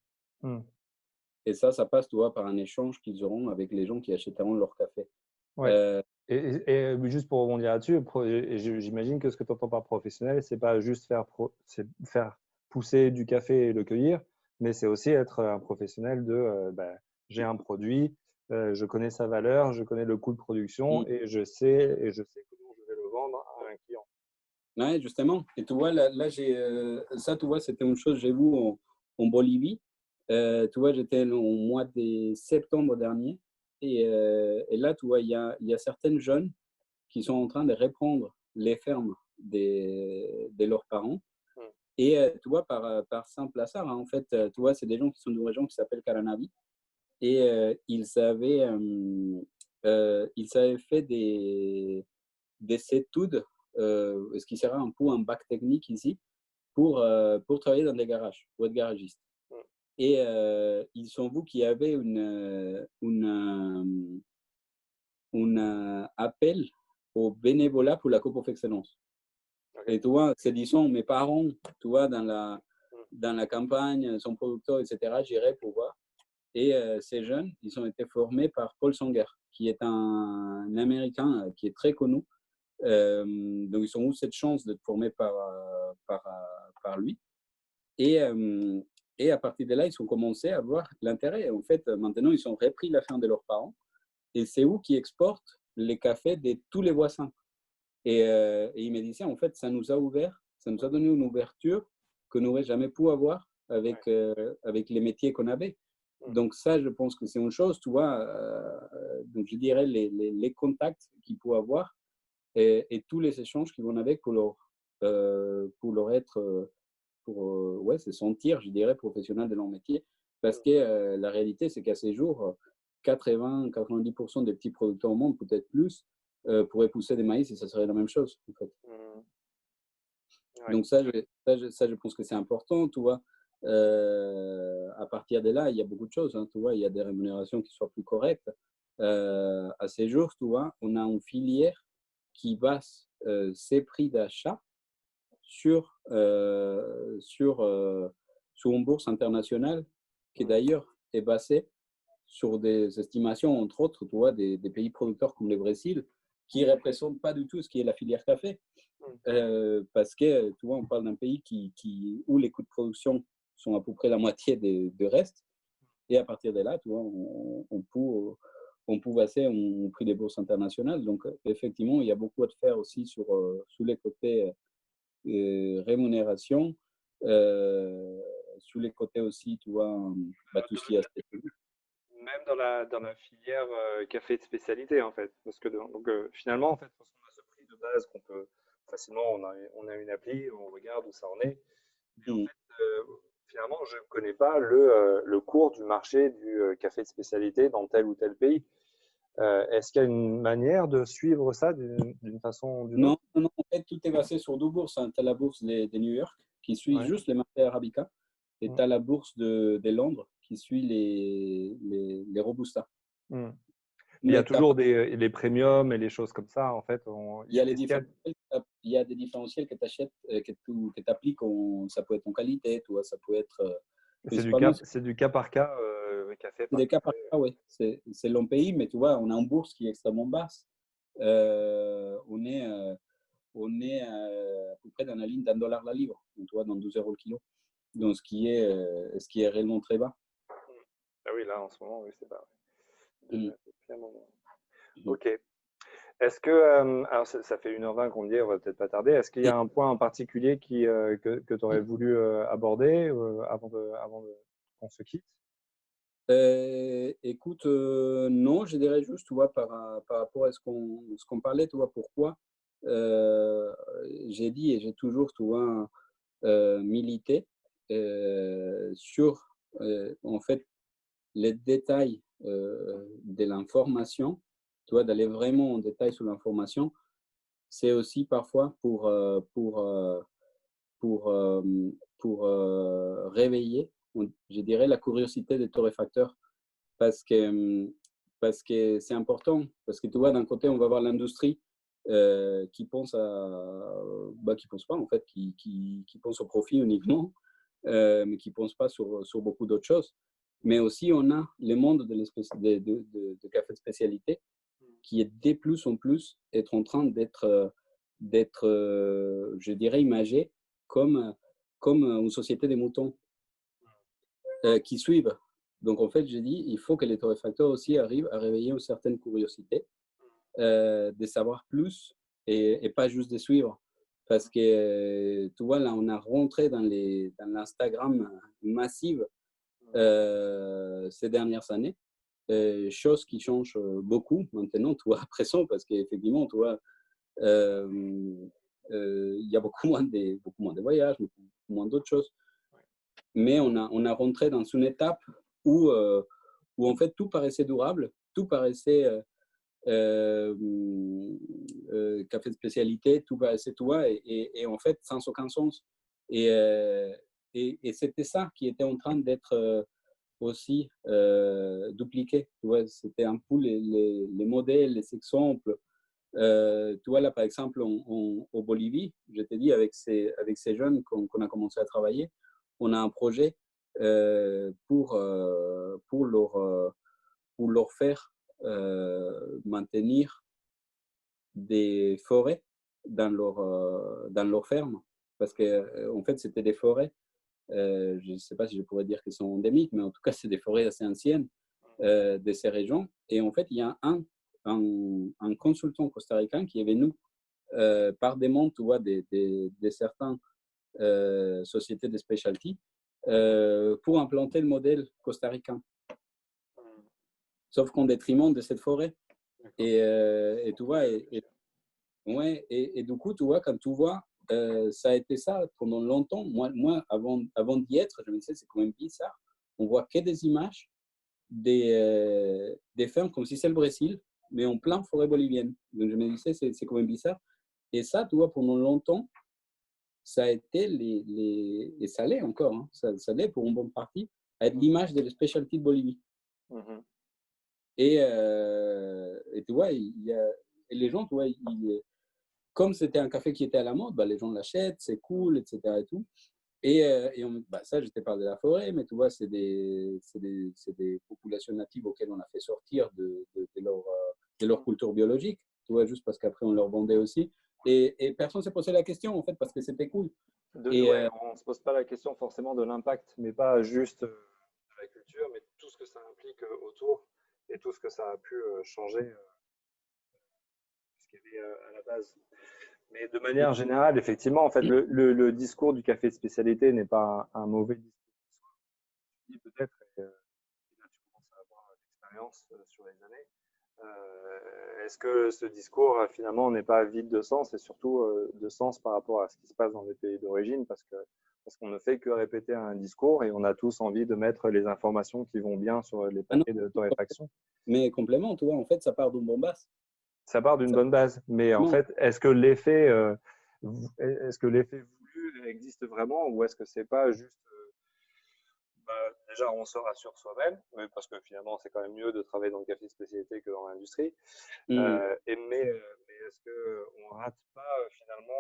Et ça passe, tu vois, par un échange qu'ils auront avec les gens qui achèteront leur café. Ouais. Et juste pour rebondir là-dessus, j'imagine que ce que tu entends par professionnel, c'est pas juste c'est faire pousser du café et le cueillir, mais c'est aussi être un professionnel de j'ai un produit, je connais sa valeur, je connais le coût de production et je sais comment je vais le vendre à un client. Ouais, justement. Et tu vois, là ça, tu vois, c'était une chose que j'ai vu en Bolivie. Tu vois, j'étais au mois de septembre dernier. Et là, tu vois, il y a certaines jeunes qui sont en train de reprendre les fermes de leurs parents. Et tu vois, par simple hasard, hein, en fait, tu vois, c'est des gens qui sont d'une région qui s'appelle Caranavi. Et ils avaient fait des études, ce qui sera un peu un bac technique ici, pour travailler dans des garages, pour être garagiste. Et ils sont vu qu'il y avait un appel au bénévolat pour la Coupe of Excellence. Okay. Et tu vois, c'est disons mes parents, tu vois, dans la campagne, son producteur, etc., j'irai pour voir. Et ces jeunes, ils ont été formés par Paul Sanger, qui est un Américain qui est très connu. Donc, ils ont eu cette chance d'être formés par lui. Et à partir de là, ils ont commencé à voir l'intérêt. En fait, maintenant, ils ont repris la ferme de leurs parents et c'est eux qui exportent les cafés de tous les voisins. Et il me disait, en fait, ça nous a donné une ouverture que nous n'aurait jamais pu avoir avec les métiers qu'on avait. Donc ça, je pense que c'est une chose, tu vois. Donc je dirais les contacts qu'ils peuvent avoir et tous les échanges qu'ils vont avec pour leur être, se sentir, je dirais, professionnel de leur métier. Parce que la réalité, c'est qu'à ces jours, 80-90% des petits producteurs au monde, peut-être plus, pourraient pousser des maïs et ça serait la même chose, en fait. Ouais. Donc ça, je pense que c'est important, tu vois. À partir de là, il y a beaucoup de choses, hein, tu vois. Il y a des rémunérations qui soient plus correctes. À ces jours, tu vois, on a une filière qui base ses prix d'achat sur une bourse internationale qui d'ailleurs est basée sur des estimations, entre autres, tu vois, des pays producteurs comme le Brésil, qui ne représentent pas du tout ce qui est la filière café. Parce que, tu vois, on parle d'un pays où les coûts de production sont à peu près la moitié de reste. Et à partir de là, tu vois, on peut baser un prix des bourses internationales. Donc, effectivement, il y a beaucoup à faire aussi sur les côtés rémunération, sur les côtés aussi, tu vois, tout ce qui est Même dans la filière café de spécialité, en fait. Parce que donc, finalement, en fait, parce qu'on a ce prix de base qu'on peut facilement, on a une appli, on regarde où ça en est. Mais en fait, finalement, je ne connais pas le cours du marché du café de spécialité dans tel ou tel pays. Est-ce qu'il y a une manière de suivre ça d'une façon ou d'une autre? Non, en fait, tout est basé sur deux bourses. Hein. Tu as la bourse de New York qui suit juste les marchés arabica et tu as la bourse de Londres qui suit les Robusta. Il y a toujours les premiums et les choses comme ça, en fait. Il y a des différentiels que tu achètes, que tu appliques, ça peut être en qualité, tu vois, ça peut être… C'est du cas par cas, café C'est par des cas par café. cas, oui. C'est long pays, mais tu vois, on a une bourse qui est extrêmement basse. On est à peu près dans la ligne d'$1 la livre, tu vois, dans 12 € le kilo. Donc, ce qui est réellement très bas. Ah oui, là, en ce moment, oui, c'est bas. Depuis un moment. Mm. Ok. Est-ce que, alors ça fait 1h20 qu'on dit, on va peut-être pas tarder. Est-ce qu'il y a un point en particulier que tu aurais voulu aborder avant qu'on se quitte? Écoute, non, je dirais juste, tu vois, par rapport à ce qu'on parlait, tu vois, pourquoi j'ai dit et j'ai toujours, tu vois, milité sur, en fait, les détails de l'information, tu vois, d'aller vraiment en détail sur l'information, c'est aussi parfois pour réveiller, je dirais, la curiosité des torréfacteurs. Parce que c'est important. Parce que tu vois, d'un côté, on va voir l'industrie qui pense qui pense pas, en fait, qui pense au profit uniquement, mais qui pense pas sur beaucoup d'autres choses. Mais aussi, on a le monde de café de spécialité qui est de plus en plus être en train d'être, je dirais, imagé comme une société des moutons qui suivent. Donc, en fait, j'ai dit, il faut que les torréfacteurs aussi arrivent à réveiller une certaine curiosité, de savoir plus et pas juste de suivre. Parce que, tu vois, là, on a rentré dans l'Instagram massive ces dernières années. Chose qui change beaucoup maintenant, tu vois, à présent, parce qu'effectivement, tu vois, il y a beaucoup moins de voyages, beaucoup moins d'autres choses. Mais on a rentré dans une étape où en fait tout paraissait durable, tout paraissait café de spécialité, tout paraissait toi, et en fait sans aucun sens. Et c'était ça qui était en train d'être aussi dupliqué. Tu vois, c'était un peu les modèles, les exemples. Tu vois, là, par exemple, au Bolivie, je t'ai dit, avec ces jeunes qu'on a commencé à travailler, on a un projet pour leur faire maintenir des forêts dans leur ferme. Parce que, en fait, c'était des forêts, je ne sais pas si je pourrais dire qu'elles sont endémiques, mais en tout cas, c'est des forêts assez anciennes de ces régions. et en fait, il y a un consultant costaricain qui est venu par demande, tu vois, de certaines sociétés de specialty pour implanter le modèle costaricain, sauf qu'en détriment de cette forêt. Et tu vois, ouais, et du coup, tu vois, quand tu vois, ça a été ça pendant longtemps. Moi avant d'y être, je me disais, c'est quand même bizarre. On voit que des images des fermes comme si c'est le Brésil, mais en plein forêt bolivienne. Donc je me disais, c'est quand même bizarre. Et ça, tu vois, pendant longtemps, ça a été et ça l'est encore, hein, ça l'est pour une bonne partie, à être l'image de la specialty de Bolivie. Et tu vois, et les gens, tu vois, comme c'était un café qui était à la mode, bah, les gens l'achètent, c'est cool, etc. Et tout. Ça, j'étais parlé de la forêt, mais tu vois, c'est des populations natives auxquelles on a fait sortir de leur culture biologique, tu vois, juste parce qu'après, on leur vendait aussi. Et personne ne s'est posé la question, en fait, parce que c'était cool. Ouais, on ne se pose pas la question forcément de l'impact, mais pas juste de la culture, mais tout ce que ça implique autour et tout ce que ça a pu changer ce qu'il y avait à la base. Mais de manière générale, effectivement, en fait, le discours du café de spécialité n'est pas un mauvais discours. Peut-être, et là tu commences à avoir l'expérience sur les années. Est-ce que ce discours finalement n'est pas vide de sens et surtout de sens par rapport à ce qui se passe dans les pays d'origine parce qu'on ne fait que répéter un discours et on a tous envie de mettre les informations qui vont bien sur les Ah non, paquets de torréfaction. mais complément, tu vois, en fait, ça part d'une bombasse. Ça part d'une bonne base, mais en fait, est-ce que l'effet voulu existe vraiment ou est-ce que c'est pas juste déjà on se rassure soi-même, parce que finalement c'est quand même mieux de travailler dans le café de spécialité que dans l'industrie. Mais est-ce qu'on rate pas finalement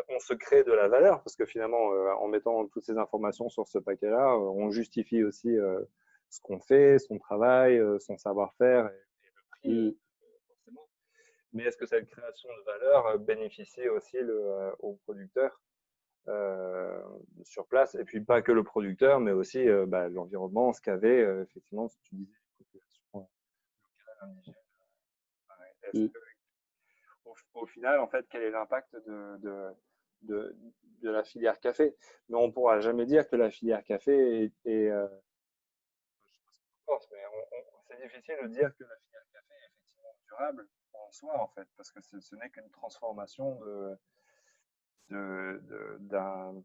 on se crée de la valeur parce que finalement en mettant toutes ces informations sur ce paquet-là, on justifie aussi ce qu'on fait, son travail, son savoir-faire et le prix forcément. Mais est-ce que cette création de valeur bénéficie aussi au producteur sur place, et puis pas que le producteur, mais aussi l'environnement, ce qu'avait effectivement, ce que tu disais, les populations locales, indigènes. Au final, en fait, quel est l'impact de la filière café? Mais on ne pourra jamais dire que la filière café est je sais pas ce qu'on pense, mais c'est difficile de dire que la filière café est effectivement durable en soi, en fait, parce que ce n'est qu'une transformation d'un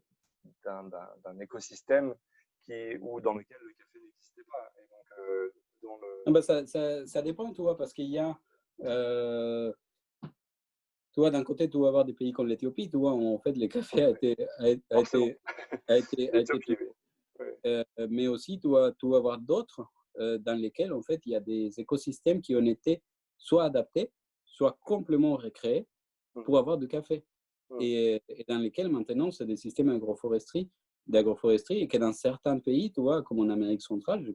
écosystème dans lequel le café n'existait pas. Et donc, ça dépend, tu vois, parce qu'il y a, tu vois, d'un côté, tu vas avoir des pays comme l'Éthiopie, tu vois, où en fait, le café a été tué. Mais aussi, tu vas avoir d'autres dans lesquels, en fait, il y a des écosystèmes qui ont été soit adaptés, soit complètement recréés pour avoir du café. Et dans lesquels, maintenant, c'est des systèmes d'agroforesterie, et que dans certains pays, tu vois, comme en Amérique centrale, je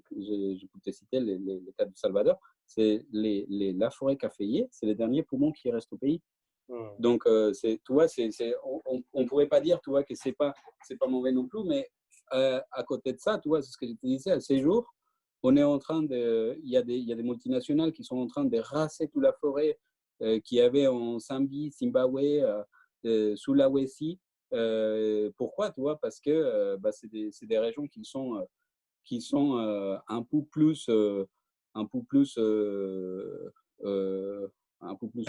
peux te citer les cas du Salvador, c'est la forêt caféière, c'est les derniers poumons qui restent au pays. Donc, tu vois, on pourrait pas dire, tu vois, que c'est pas mauvais non plus, mais à côté de ça, tu vois, c'est ce que je te disais, à ces jours, on est en train il y a des multinationales qui sont en train de raser toute la forêt qu'il y avait en Zambie, Zimbabwe, Sulawesi. Pourquoi, tu vois? Parce que c'est des régions qui sont un peu plus au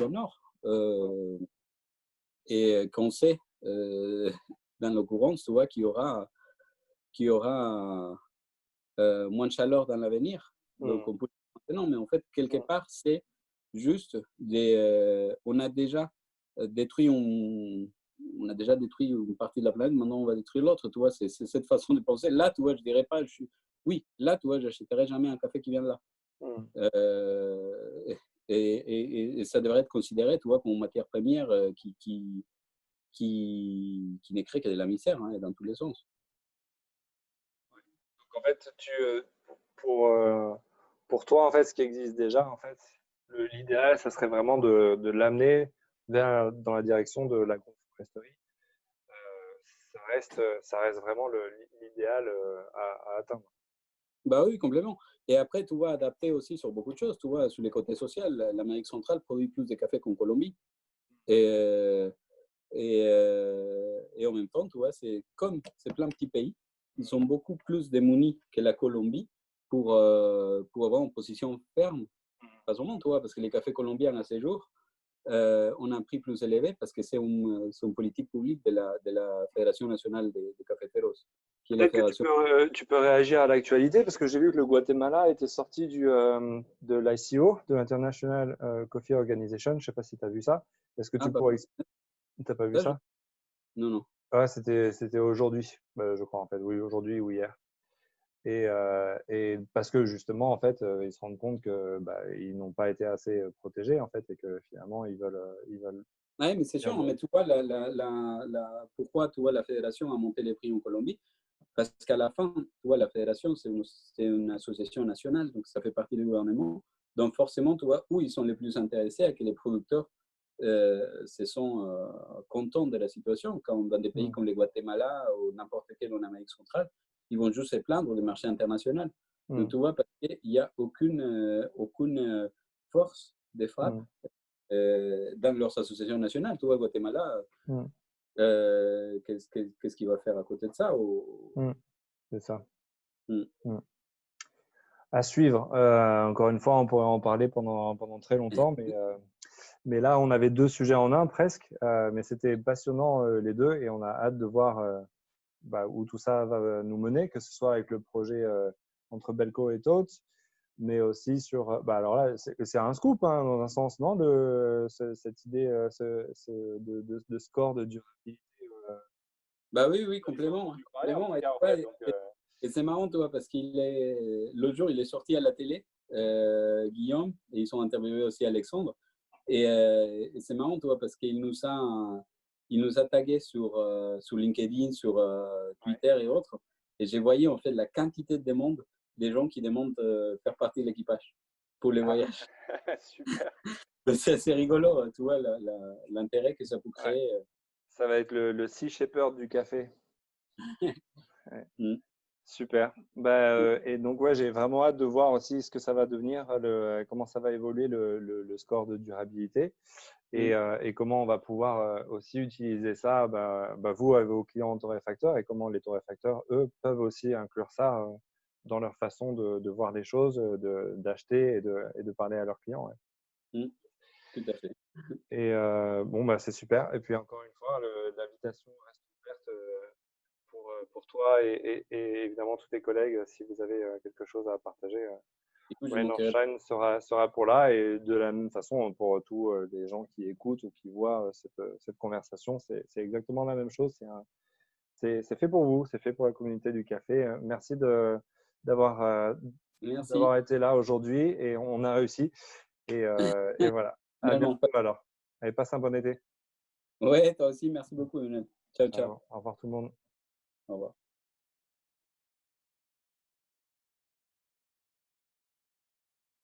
nord. Et qu'on sait dans l'occurrence, tu vois, qu'il y aura moins de chaleur dans l'avenir. Donc, on peut maintenant, mais en fait, quelque part, c'est juste on a déjà détruit on a déjà détruit une partie de la planète, maintenant on va détruire l'autre, tu vois, c'est cette façon de penser. Là, tu vois, je dirais pas, oui, là, tu vois, j'achèterai jamais un café qui vient de là. Et ça devrait être considéré, tu vois, comme une matière première qui n'est créée que de la misère, hein, dans tous les sens. Donc en fait, pour toi, en fait, ce qui existe déjà, en fait, l'idéal, ça serait vraiment de l'amener dans la direction de l'agroforesterie. Ça reste vraiment l'idéal à atteindre. Bah oui, complètement. Et après, tu vois, adapter aussi sur beaucoup de choses. Tu vois, sur les côtés sociaux, l'Amérique centrale produit plus de café qu'en Colombie. Et, et en même temps, tu vois, c'est comme c'est plein de petits pays, ils sont beaucoup plus démunis que la Colombie pour avoir une position ferme. Pas seulement, tu vois, parce que les cafés colombiens à ces jours, ont un prix plus élevé parce que c'est une politique publique de la Fédération nationale des cafeteros, qui est la Peut-être que fédération. tu peux réagir à l'actualité parce que j'ai vu que le Guatemala était sorti de l'ICO, de l'International Coffee Organization. Je ne sais pas si tu as vu ça. Est-ce que Ah, tu bah, pourrais... T'as pas vu là, ça? non, non. Ouais, c'était aujourd'hui, je crois en fait. Oui, aujourd'hui ou hier. Et parce que justement, en fait, ils se rendent compte que ils n'ont pas été assez protégés en fait et que finalement, ils veulent Ouais, mais c'est bien sûr, hein, de- mais tu vois, pourquoi tu vois, la fédération a monté les prix en Colombie? Parce qu'à la fin, tu vois, la fédération, c'est une association nationale, donc ça fait partie du gouvernement. Donc forcément, tu vois, où ils sont les plus intéressés à que les producteurs se sont contents de la situation. Quand dans des pays Mm, comme le Guatemala ou n'importe quel en Amérique centrale, ils vont juste se plaindre du marché international. Donc mm, tu vois, parce qu'il n'y a aucune force de frappe mm, dans leurs associations nationales. Tu vois, Guatemala, mm, qu'est-ce qu'il va faire à côté de ça mm. C'est ça. Mm. Mm. À suivre. Encore une fois, on pourrait en parler pendant très longtemps, mais là, on avait deux sujets en un presque, mais c'était passionnant les deux et on a hâte de voir où tout ça va nous mener, que ce soit avec le projet entre Belco et Tots, mais aussi sur. Alors là, c'est un scoop hein, dans un sens, non, cette idée de score de durabilité. Bah oui, oui, Ils ont complètement, hein, entendu parler en tout complètement. Et, cas, en fait. ouais, Donc, et c'est marrant, tu vois, parce l'autre jour, il est sorti à la télé, Guillaume, et ils ont interviewé aussi Alexandre. Et c'est marrant, tu vois, parce il nous a tagué sur LinkedIn, sur ouais. Twitter et autres. Et j'ai voyé, en fait, la quantité de demandes des gens qui demandent de faire partie de l'équipage pour les Ah, voyages. super. C'est assez rigolo, tu vois, l'intérêt que ça peut Ouais. créer. Ça va être le Sea Shepherd du café. Ouais. Mm. Super. Et donc, ouais, j'ai vraiment hâte de voir aussi ce que ça va devenir, comment ça va évoluer le score de durabilité Mm. et comment on va pouvoir aussi utiliser ça, vous, avec vos clients torréfacteurs et comment les torréfacteurs, eux, peuvent aussi inclure ça dans leur façon de voir les choses, d'acheter et de parler à leurs clients. Ouais. Mm. Tout à fait. Et bon, c'est super. Et puis, encore une fois, l'invitation reste ouverte pour toi et évidemment tous tes collègues si vous avez quelque chose à partager. Écoute, je Rain or manquerai. Shine sera pour là et de la même façon pour tous les gens qui écoutent ou qui voient cette conversation, c'est exactement la même chose. C'est fait pour vous, c'est fait pour la communauté du café. Merci d'avoir Merci. d'avoir été là aujourd'hui et on a réussi. Et voilà. À bientôt Finalement. alors. Allez, passe un bon été. Ouais, toi aussi, merci beaucoup, Lionel. Ciao, ciao. Ciao. Au revoir tout le monde. Au revoir.